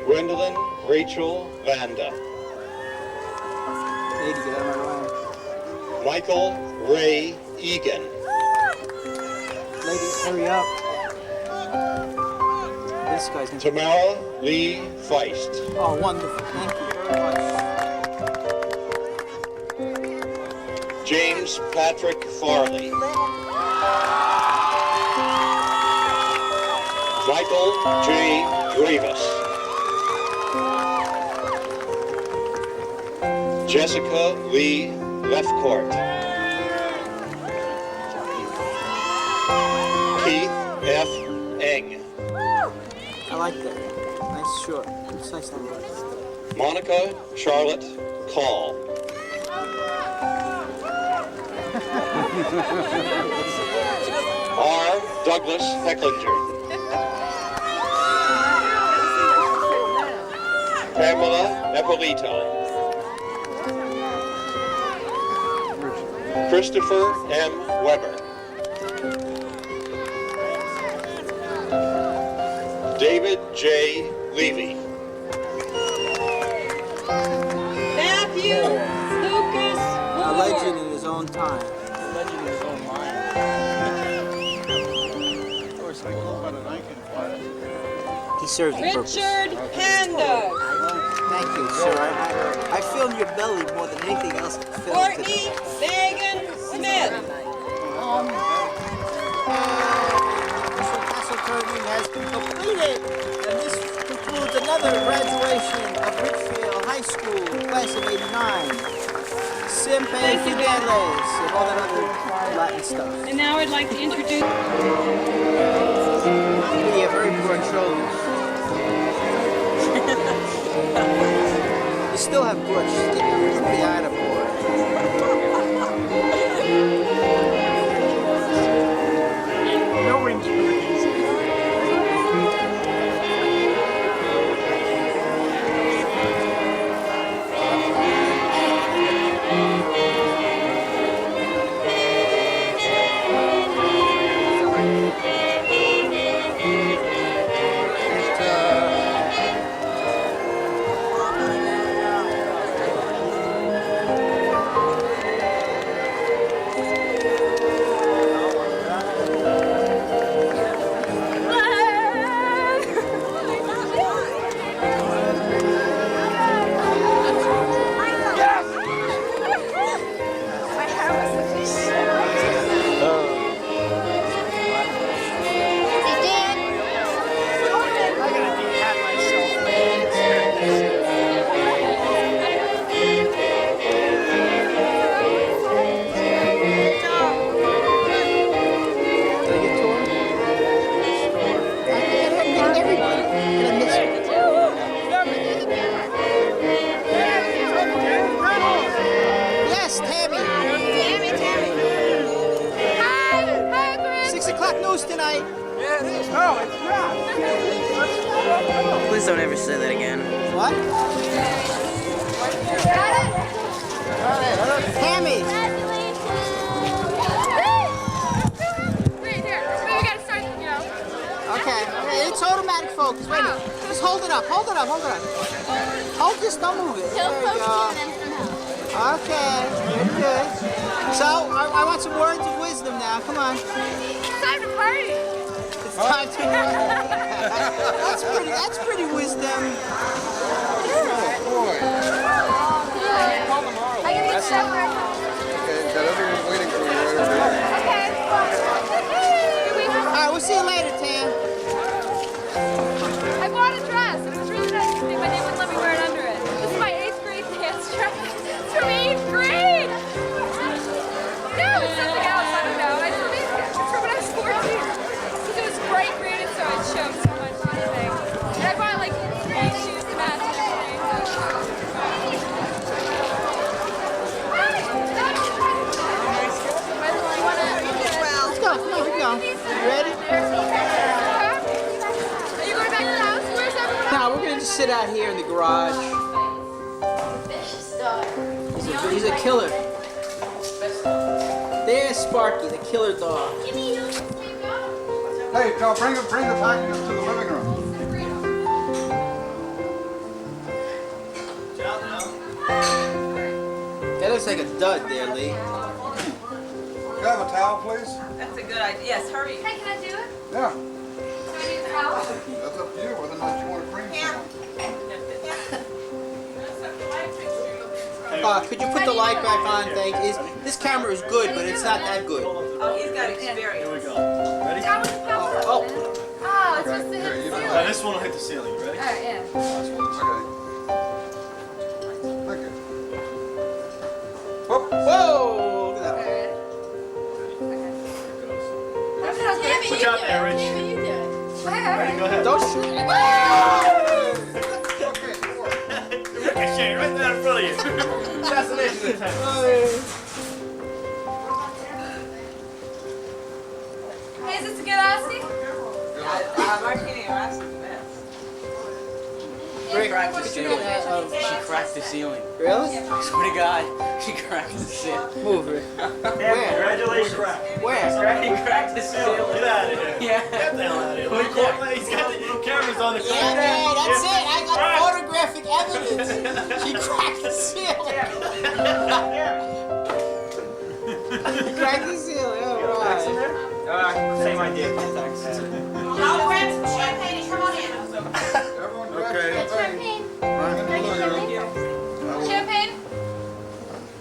Gwendolyn Rachel Vanda. Lady, get out of my way. Michael Ray Egan. Lady, hurry up. This guy's gonna... Tamara Lee Feist. Oh, wonderful. Thank you very much. James Patrick Farley. Michael J. Rivas. Jessica Lee Lefcourt. Keith F. Eng. I like that. Nice short. Concise language. Monica Charlotte Call. R. Douglas Hecklinger. Pamela Eppolito. Christopher M. Weber. David J. Levy. Matthew Lucas A legend in his own time. A legend in his own mind. Of course, I go about an icon. He served the purpose. Richard Panda. Thank you, sir. I feel in your belly more than anything else. Courtney Megan Smith. Castle curtain has been completed, and this concludes another graduation of Ridgefield High School, class of '89. Simpe Fideles, and all that other Latin stuff. And now I'd like to introduce... We have very broad shoulders. You still have broad skin. The eye boy. No insecurities. Yes, Tammy. Hi, 6 o'clock news tonight. Yeah, it is. No, it's not. Please don't ever say that again. What? Tammy. focus. Wait a minute. Just hold it up. Hold it up. Hold it up. Hold this. Don't move it. There you go. Okay. Very good. So, I want some words of wisdom now. Come on. It's time to party. It's time to party. That's pretty wisdom. Oh, boy. I gotta get showered. Okay, got everyone waiting for you right over there. Okay. All right, we'll see you later, Tam. I bought a dress, and it was really nice to me, but they wouldn't let me wear it under it. This is my 8th grade dance dress. It's from 8th grade! No, it's something else. I don't know. It's from when I was 14. Because it was bright green, and so it showed so much everything. And I bought like 3 shoes to match and everything. Let's go. Come on, we go. You ready? Are you going back to the house? Where's everyone? No, we're gonna just sit out here in the garage. He's a killer. There's Sparky, the killer dog. Hey, Joe, bring the packages to the living room. That looks like a dud there, Lee. Can I have a towel, please? That's a good idea. Yes, hurry. Hey, can I do it? Yeah. Can I do the towel? That's up to you, whether or not you want to cream someone. Could you put the light back on, thanks? This camera is good, but it's not that good. Oh, he's got experience. Here we go. Ready? That was the Oh. Oh, it's supposed to hit the ceiling. This one will hit the ceiling. Ready? Alright, yeah. Okay. Thank you. Whoop. Whoa! Look at that. Tammy, Switch out there, Rich. Tammy, you do it. Ready? Go ahead. Don't shoot. Ricochet right there in front of you. Assassination attempt. Hey, is this a good Aussie? Martini, you're asking the best. Rick, She cracked the ceiling. really? I swear to God, she cracked the ceiling. Move it. Congratulations. Where? He cracked the ceiling. Get out of here. Yeah. Get the hell out of here. He's got the cameras on the Yeah, man, that's it. I got photographic evidence. She cracked the ceiling. She cracked the ceiling. All right. Same idea. Contacts. I'll grab some champagne and come on in. Everyone grab Okay. champagne. Champagne. Right in the living room. Champagne?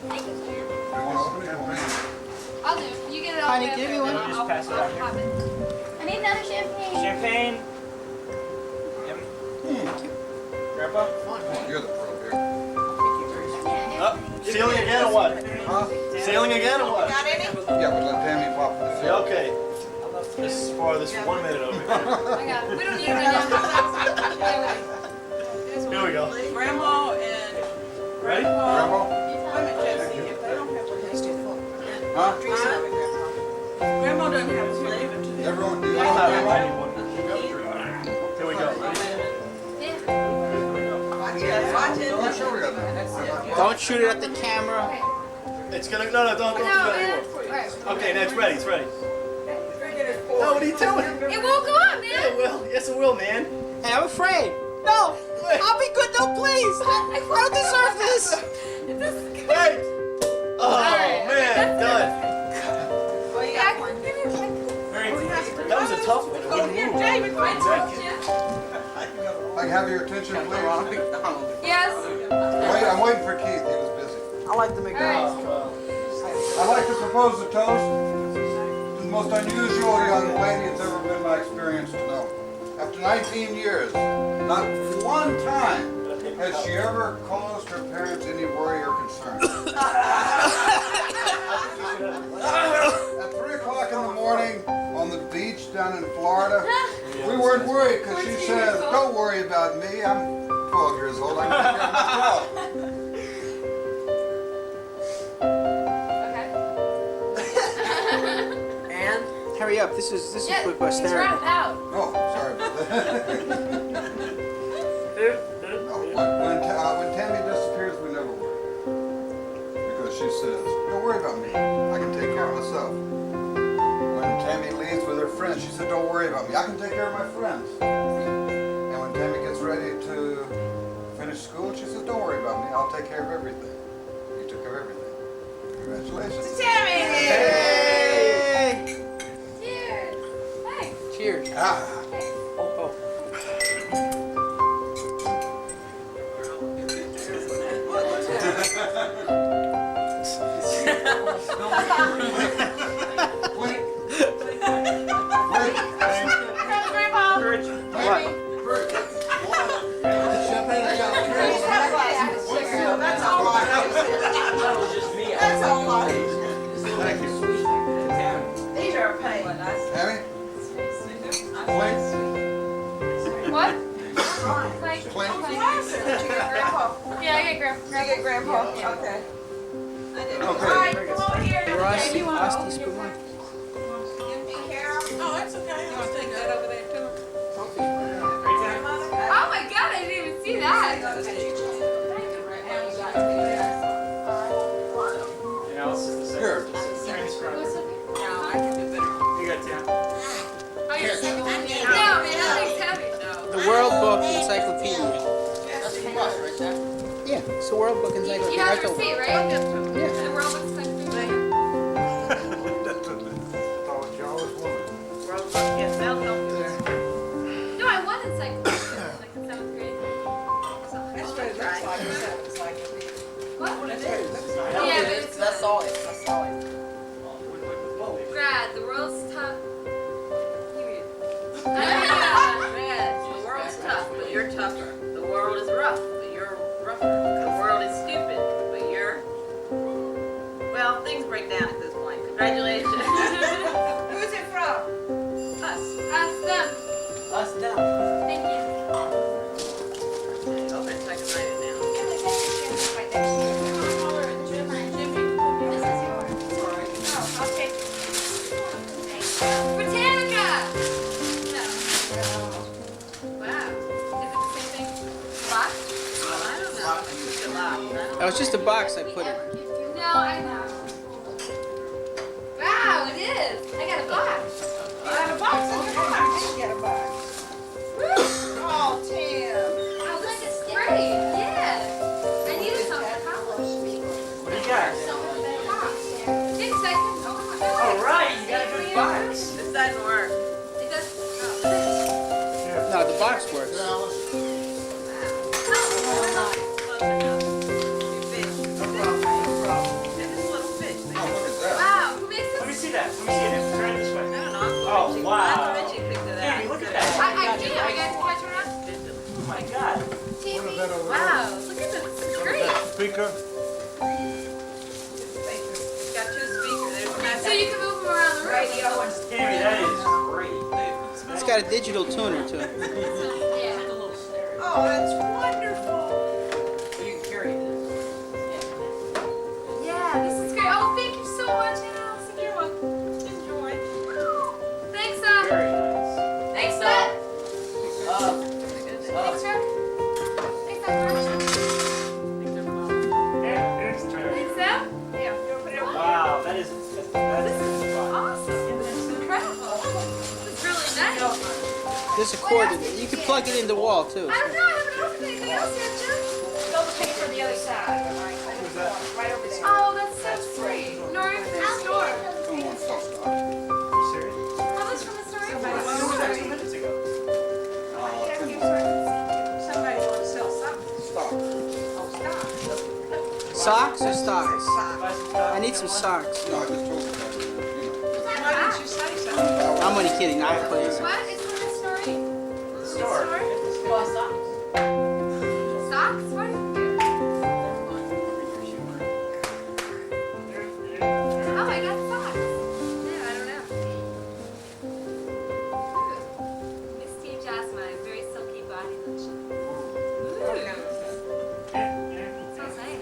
You want to open it? I'll do. You get it all. Honey, the way give up me there, one. then I'll Pass it out here. pop it. I need another champagne. Champagne. Grandpa? You're the pro here. Up. Ceiling again or what? Huh? Sailing again or what? Got any? Yeah, we'll let Tammy pop the Yeah, ceiling. okay. This is for this 1 minute over here. I got it. We don't need it right now. Here we go. Grandma and Ready? Grandpa? wait a minute, Jesse. If they don't have one, they still full. Huh? Grandma doesn't have a flavor to it. Everyone, do you I'll want have it. one? I need one. Here we go. Watch it. Watch it. Oh, sure we got that. Don't shoot it at the camera. It's gonna. No, don't do that anymore. Okay, now it's ready. It's ready. No, what are you doing? It won't go up, man. Yeah, it will. Yes, it will, man. Hey, I'm afraid. No, I'll be good. No, please. I don't deserve this. Wait. Oh Alright, man, done. Well, you got one. Very. That was a tough one. It wouldn't move. David, my turn. I can have your attention, please. Yes. Wait, I'm waiting for Keith. He was busy. I like the McDonald's. I'd like to propose a toast to the most unusual young lady it's ever been my experience to know. After 19 years, not one time has she ever caused her parents any worry or concern. At 3 o'clock in the morning on the beach down in Florida, we weren't worried because she says, "Don't worry about me. I'm 12 years old. I can take care of myself." Hurry up. This is Yeah, quick he's posterity. wrapped out. Oh, sorry about that. No, when Tammy disappears, we never worry. Because she says, "Don't worry about me. I can take care of myself." When Tammy leaves with her friends, she said, "Don't worry about me. I can take care of my friends." finished school. She says, don't worry about me. I'll take care of everything. You took care of everything. Congratulations. Tammy! Hey! Cheers. Hey. Cheers. Ah. Oh, oh. Thank you. These are a pain. Tammy? What? Like, Clink. did you get Grandpa? Yeah, I get Grandpa. You get Grandpa? Okay. I did. Okay. All right, come over here. Rusty, You want Rusty spoon. give me Carol? Oh, that's okay. I'll take that over there too. Oh my god, I didn't even see that. Here. Oh, you're second one? No, man, that thing's heavy. The World Book Encyclopedia. Yeah, it's the World Book Encyclopedia. You have I the told you. receipt, right? Yeah. The World Book Encyclopedia. No, I won encyclopedia like in 7th grade. That's what it looks like. It's like What? it is. Yeah, but it's I saw it. I saw it. Brad, the world's top. Period. Brad, the world's tough, but you're tougher. The world is rough, but you're rougher. The world is stupid, but you're... Well, things break down at this point. Congratulations. Who's it from? Us. Them. Us down. Thank you. Open it so I can write it down. I'll take it. Britannica! No. Wow. Is it the same thing? Box? Well, I don't know. I took it loud. That was just a box I put it. No, I know. Wow, it is. I got a box. You got a box in your box. You got a box. Oh, Tim. Oh, this is great. Yeah. I needed something for college. What do you got? Thanks, I can. All right, you got a good box. This doesn't work. It does. No, the box works. Wow, who makes Let me this? see that. Let me see it. Turn it this way. I don't know. Oh, wow. Richie picked it Tammy, out. look at that. I do. I got to catch her up. Oh my God. TV. Wow, look at this. It's great. Speaker. It's got 2 speakers. There's So you can move them around the room. Radio and Tammy, that is great. It's got a digital tuner too. Yeah. oh, that's wonderful. You can carry it. Yeah, this is great. Oh, thank you so much, Alice. You're welcome. Enjoy. Thanks, Very nice. Thanks, Matt. Thanks, Chuck. Thanks, Mark. Thanks, Trevor. Thanks, Sam. Yeah, go put it on. Wow, that is This is awesome. It's incredible. It's really nice. There's a cord in it. You can plug it in the wall too. I don't know. I haven't opened anything else yet, Jim. Double take it from the other side. Right over there. Oh, that's so sweet. Nori from the store. serious. How much from the store? Somebody Two minutes ago. Somebody wants to sell something. Socks or stocks? I need some socks. No, I just told you that. Why didn't you say something? I'm only kidding. I play some. What? It's from the store. Store. Socks? What? Oh, I got socks. Yeah, I don't know. Ooh. Miss Steve Jasmine, very silky body lotion. Ooh. Smells nice.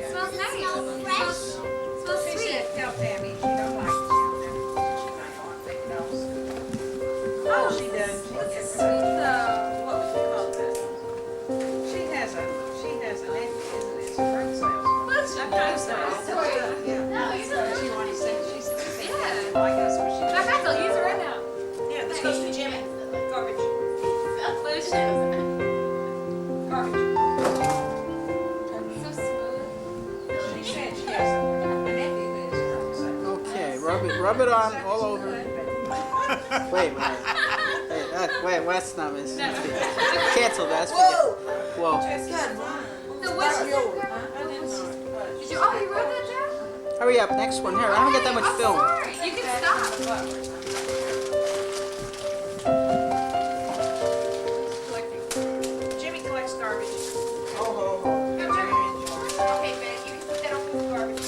Smells nice. Smells She sweet. said, tell Tammy she don't like it. She might want to take it off. Oh, she does. This is sweet though. What would you call this? She has a nephew, isn't it? It's a fruit salesman. Let's I'm trying to say. Yeah. No, you So she wanted to say, she's Yeah. I guess what she Jack, I'll use it right now. Yeah, this goes to Jimmy. Garbage. Lotion. Garbage. Rub it on all over. Wait. Wait, that's not Miss. Cancel that. Whoa. So what's your Did you? Oh, you wrote that down? Hurry up, next one. Here, I haven't got that much film. Sorry, you can stop. Jimmy collects garbage. Okay, Ben, you can put that on the garbage.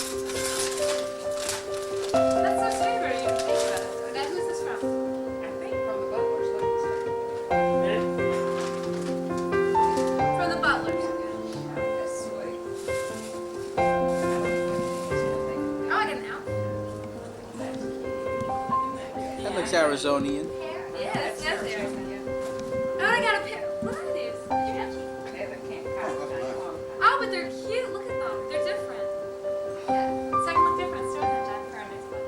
That's so sweet, but you didn't think about it. Now, who's this from? I think from the Butlers. From the Butlers. That's sweet. Oh, I got an outfit. That looks Arizonian. Yeah, that's Arizona. Oh, I got a pair. What are these? Oh, but they're cute. Look at them. They're different. Yeah. So I can look different. So I'm time for our next one.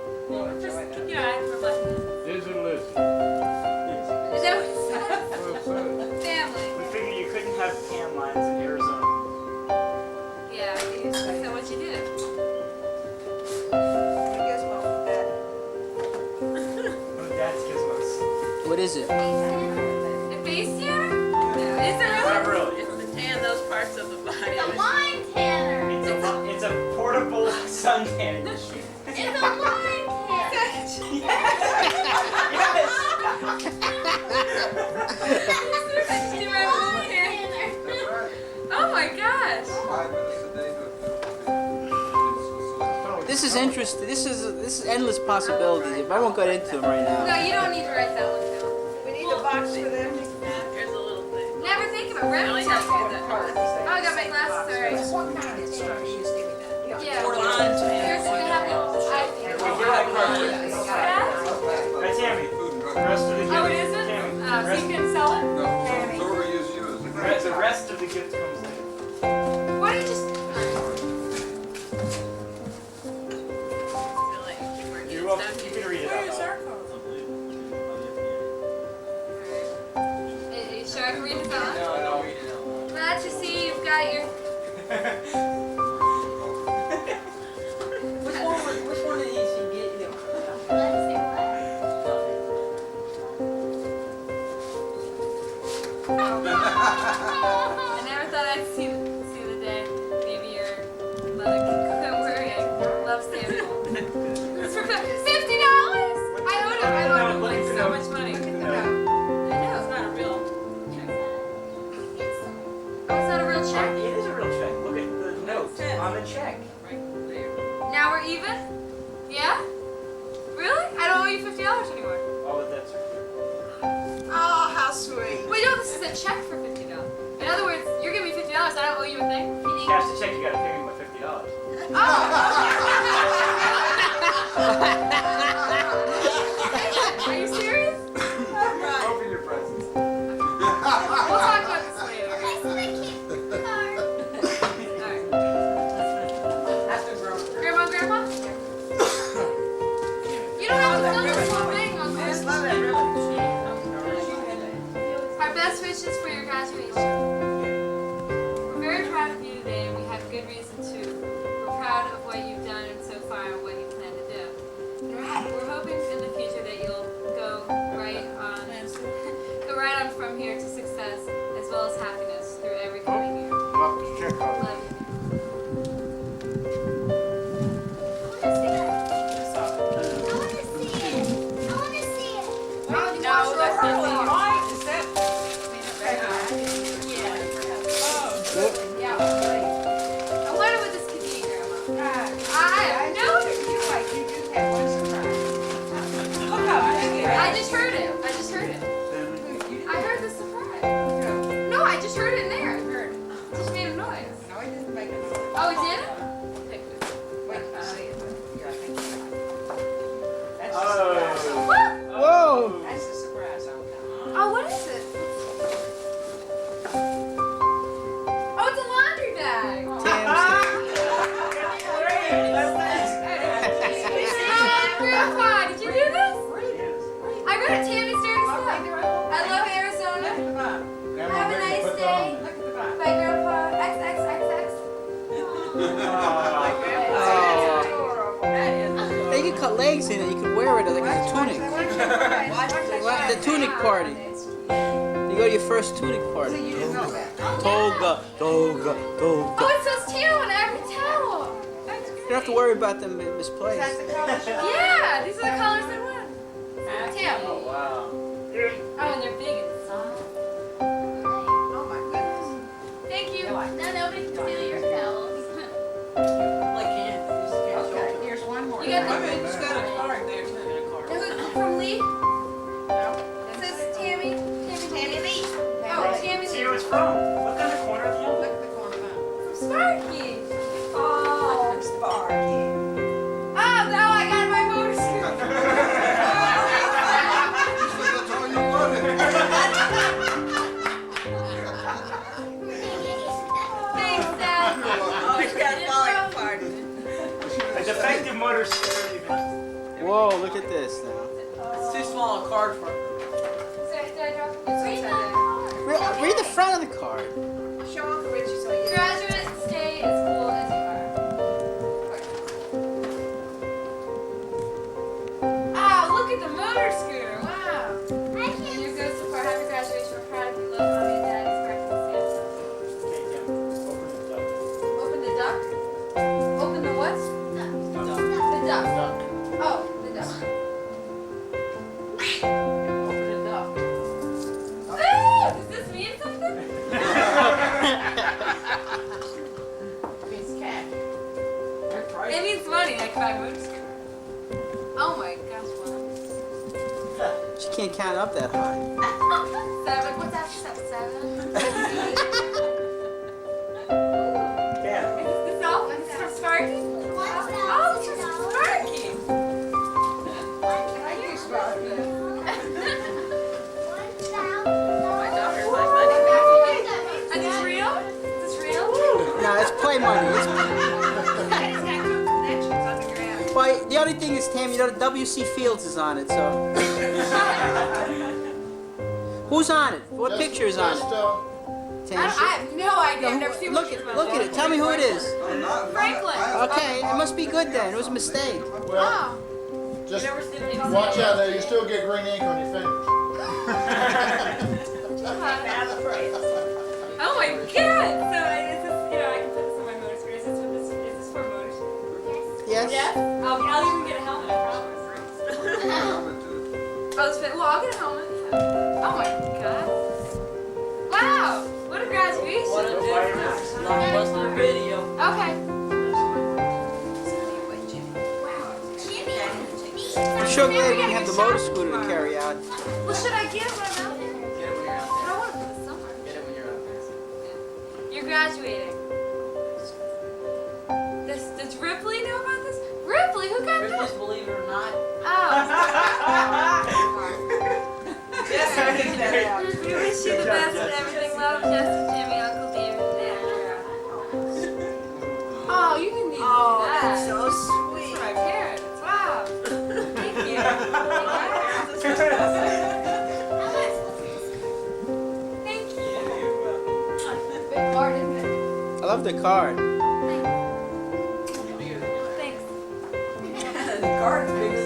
Just, I have to reflect on it. Here's a list. Is that what it says? Family. We figured you couldn't have tan lines in Arizona. Yeah, is that what you did? One of Dad's gizmos. What is it? A face tanner? No. Is there Not really. It's to tan those parts of the body. It's a line tanner. It's a portable sun tanning machine. It's a line tanner. Oh my gosh. 5 minutes a day to This is interesting. This is endless possibilities. If I won't get into them right No, now. you don't need to write that one down. We need a box for them. Here's a little thing. Never think of it. Remy only tells have me to that. get Oh, I got my glasses. Sorry. Yeah. Here's the have Hey, Tammy. The rest of the gift. Oh, it isn't? Tammy. So you can sell it? No, Zora used you as a The rest of the gift comes later. Why don't you just... You're welcome. You can read it out loud. Are you sure I can read this out? No, read it out. Glad to see you've got your... Which one of these you get? I never thought I'd see the day. Maybe your mother can quit worrying. Love Samuel. It's for $50. I owed him like so much money. I know, it's not a real check. Oh, it's not a real check? It is a real check. Look at the note on the check. Now we're even? Yeah? Really? I don't owe you $50 anymore. Oh, that's right. Oh, how sweet. Wait, no, this is a check for $50. In other words, you're giving me $50. I don't owe you a thing. Cash the check, you gotta pay me my $50. Are you serious? Open your presents. We'll talk about this later. Grandma, Grandma? You don't have to fill this whole thing on this. Our best wishes for your graduation. We're very proud of you today, and we have good reason to. We're proud of what you've done so far and what you plan to do. And we're hoping in the future that you'll go right on from here to success as well as happiness through every coming year. Love you. I wonder what this could be, Grandma. I know. I just heard it. I heard the surprise. No, I just heard it in there. It just made a noise. No, it didn't make a noise. Oh, it did? Wait, see it. Whoa! That's a surprise on that. Oh, what is it? Oh, it's a laundry bag. Grandpa, did you do this? I got a Tammy Stern stuff. I love Arizona. Have a nice day. Bye, Grandpa. XXXX. They can cut legs in it. You could wear it like as a tunic. The tunic party. You go to your first tunic party. Toga. Oh, it says too on every towel. You don't have to worry about them misplaced. Yeah, these are the colors they want. Tammy. Oh, wow. Oh, and they're big and soft. Oh my goodness. Thank you. Now nobody can steal your towels. Okay, here's one more. You got the Just got a card there too. from Lee? No. This is Tammy. Tammy Lee. Oh, Tammy See Lee. who it's from. Look on the corner of the envelope. Look at the corner of From Sparky. Oh, Sparky. Oh, now I got my motorcycle. That's all you wanted. Thanks, Dad. Oh, he's got a falling apart. A defective motor scooter even. Whoa, look at this now. It's too small a card for. Read the front of the card. Show Uncle Richie so you. Graduate, stay as cool as you are. Ah, look at the motor scooter. Wow. You go so far. Happy graduation. We're proud of you. Love, mommy and daddy. Open the duck. Open the what? The duck. Oh, the duck. Open it up. Ooh, does this mean something? It's cat. It means money. I can buy a motor scooter. Oh my gosh, wow. She can't count up that high. 7. What's after 7? 7. Yeah. Is this all? Is this from Sparky? Oh, this is from Sparky. I use Sparky. My daughter's my money back. Is this real? Is this real? No, it's play money. I just got good connections on the ground. Well, the only thing is, Tam, you know, W.C. Fields is on it, so. Who's on it? What picture is on it? I have no idea. I've never seen Look at it. Tell me who it is. Franklin. Okay, it must be good then. It was a mistake. Oh. Just watch out there, you still get green ink on your fingers. Oh my god! So is this, I can put this on my motor scooter. Is this for a motor scooter? Yes. Yes? I'll even get a helmet, I promise. Oh, it's fit. Well, I'll get a helmet. Yeah. Oh my god. Wow! What a graduation. What a difference. Blockbuster video. Okay. I'm sure glad we didn't have the motor scooter to carry out. Well, should I get it when I'm out there? Get it when you're out I don't want to put it somewhere. there. Get it when you're out there. You're graduating. Does Ripley know about this? Ripley, who got Ripley's this? Believe It or Not. Oh. Yes, I think that out. We wish you the best and everything. Love, Justin, Jimmy, Uncle David, and Andrea. Oh, you can need Oh, that. that's so sweet. For my parents. Wow. Thank you. Thank you. Big card, isn't it? I love the card. Thanks. The card's bigger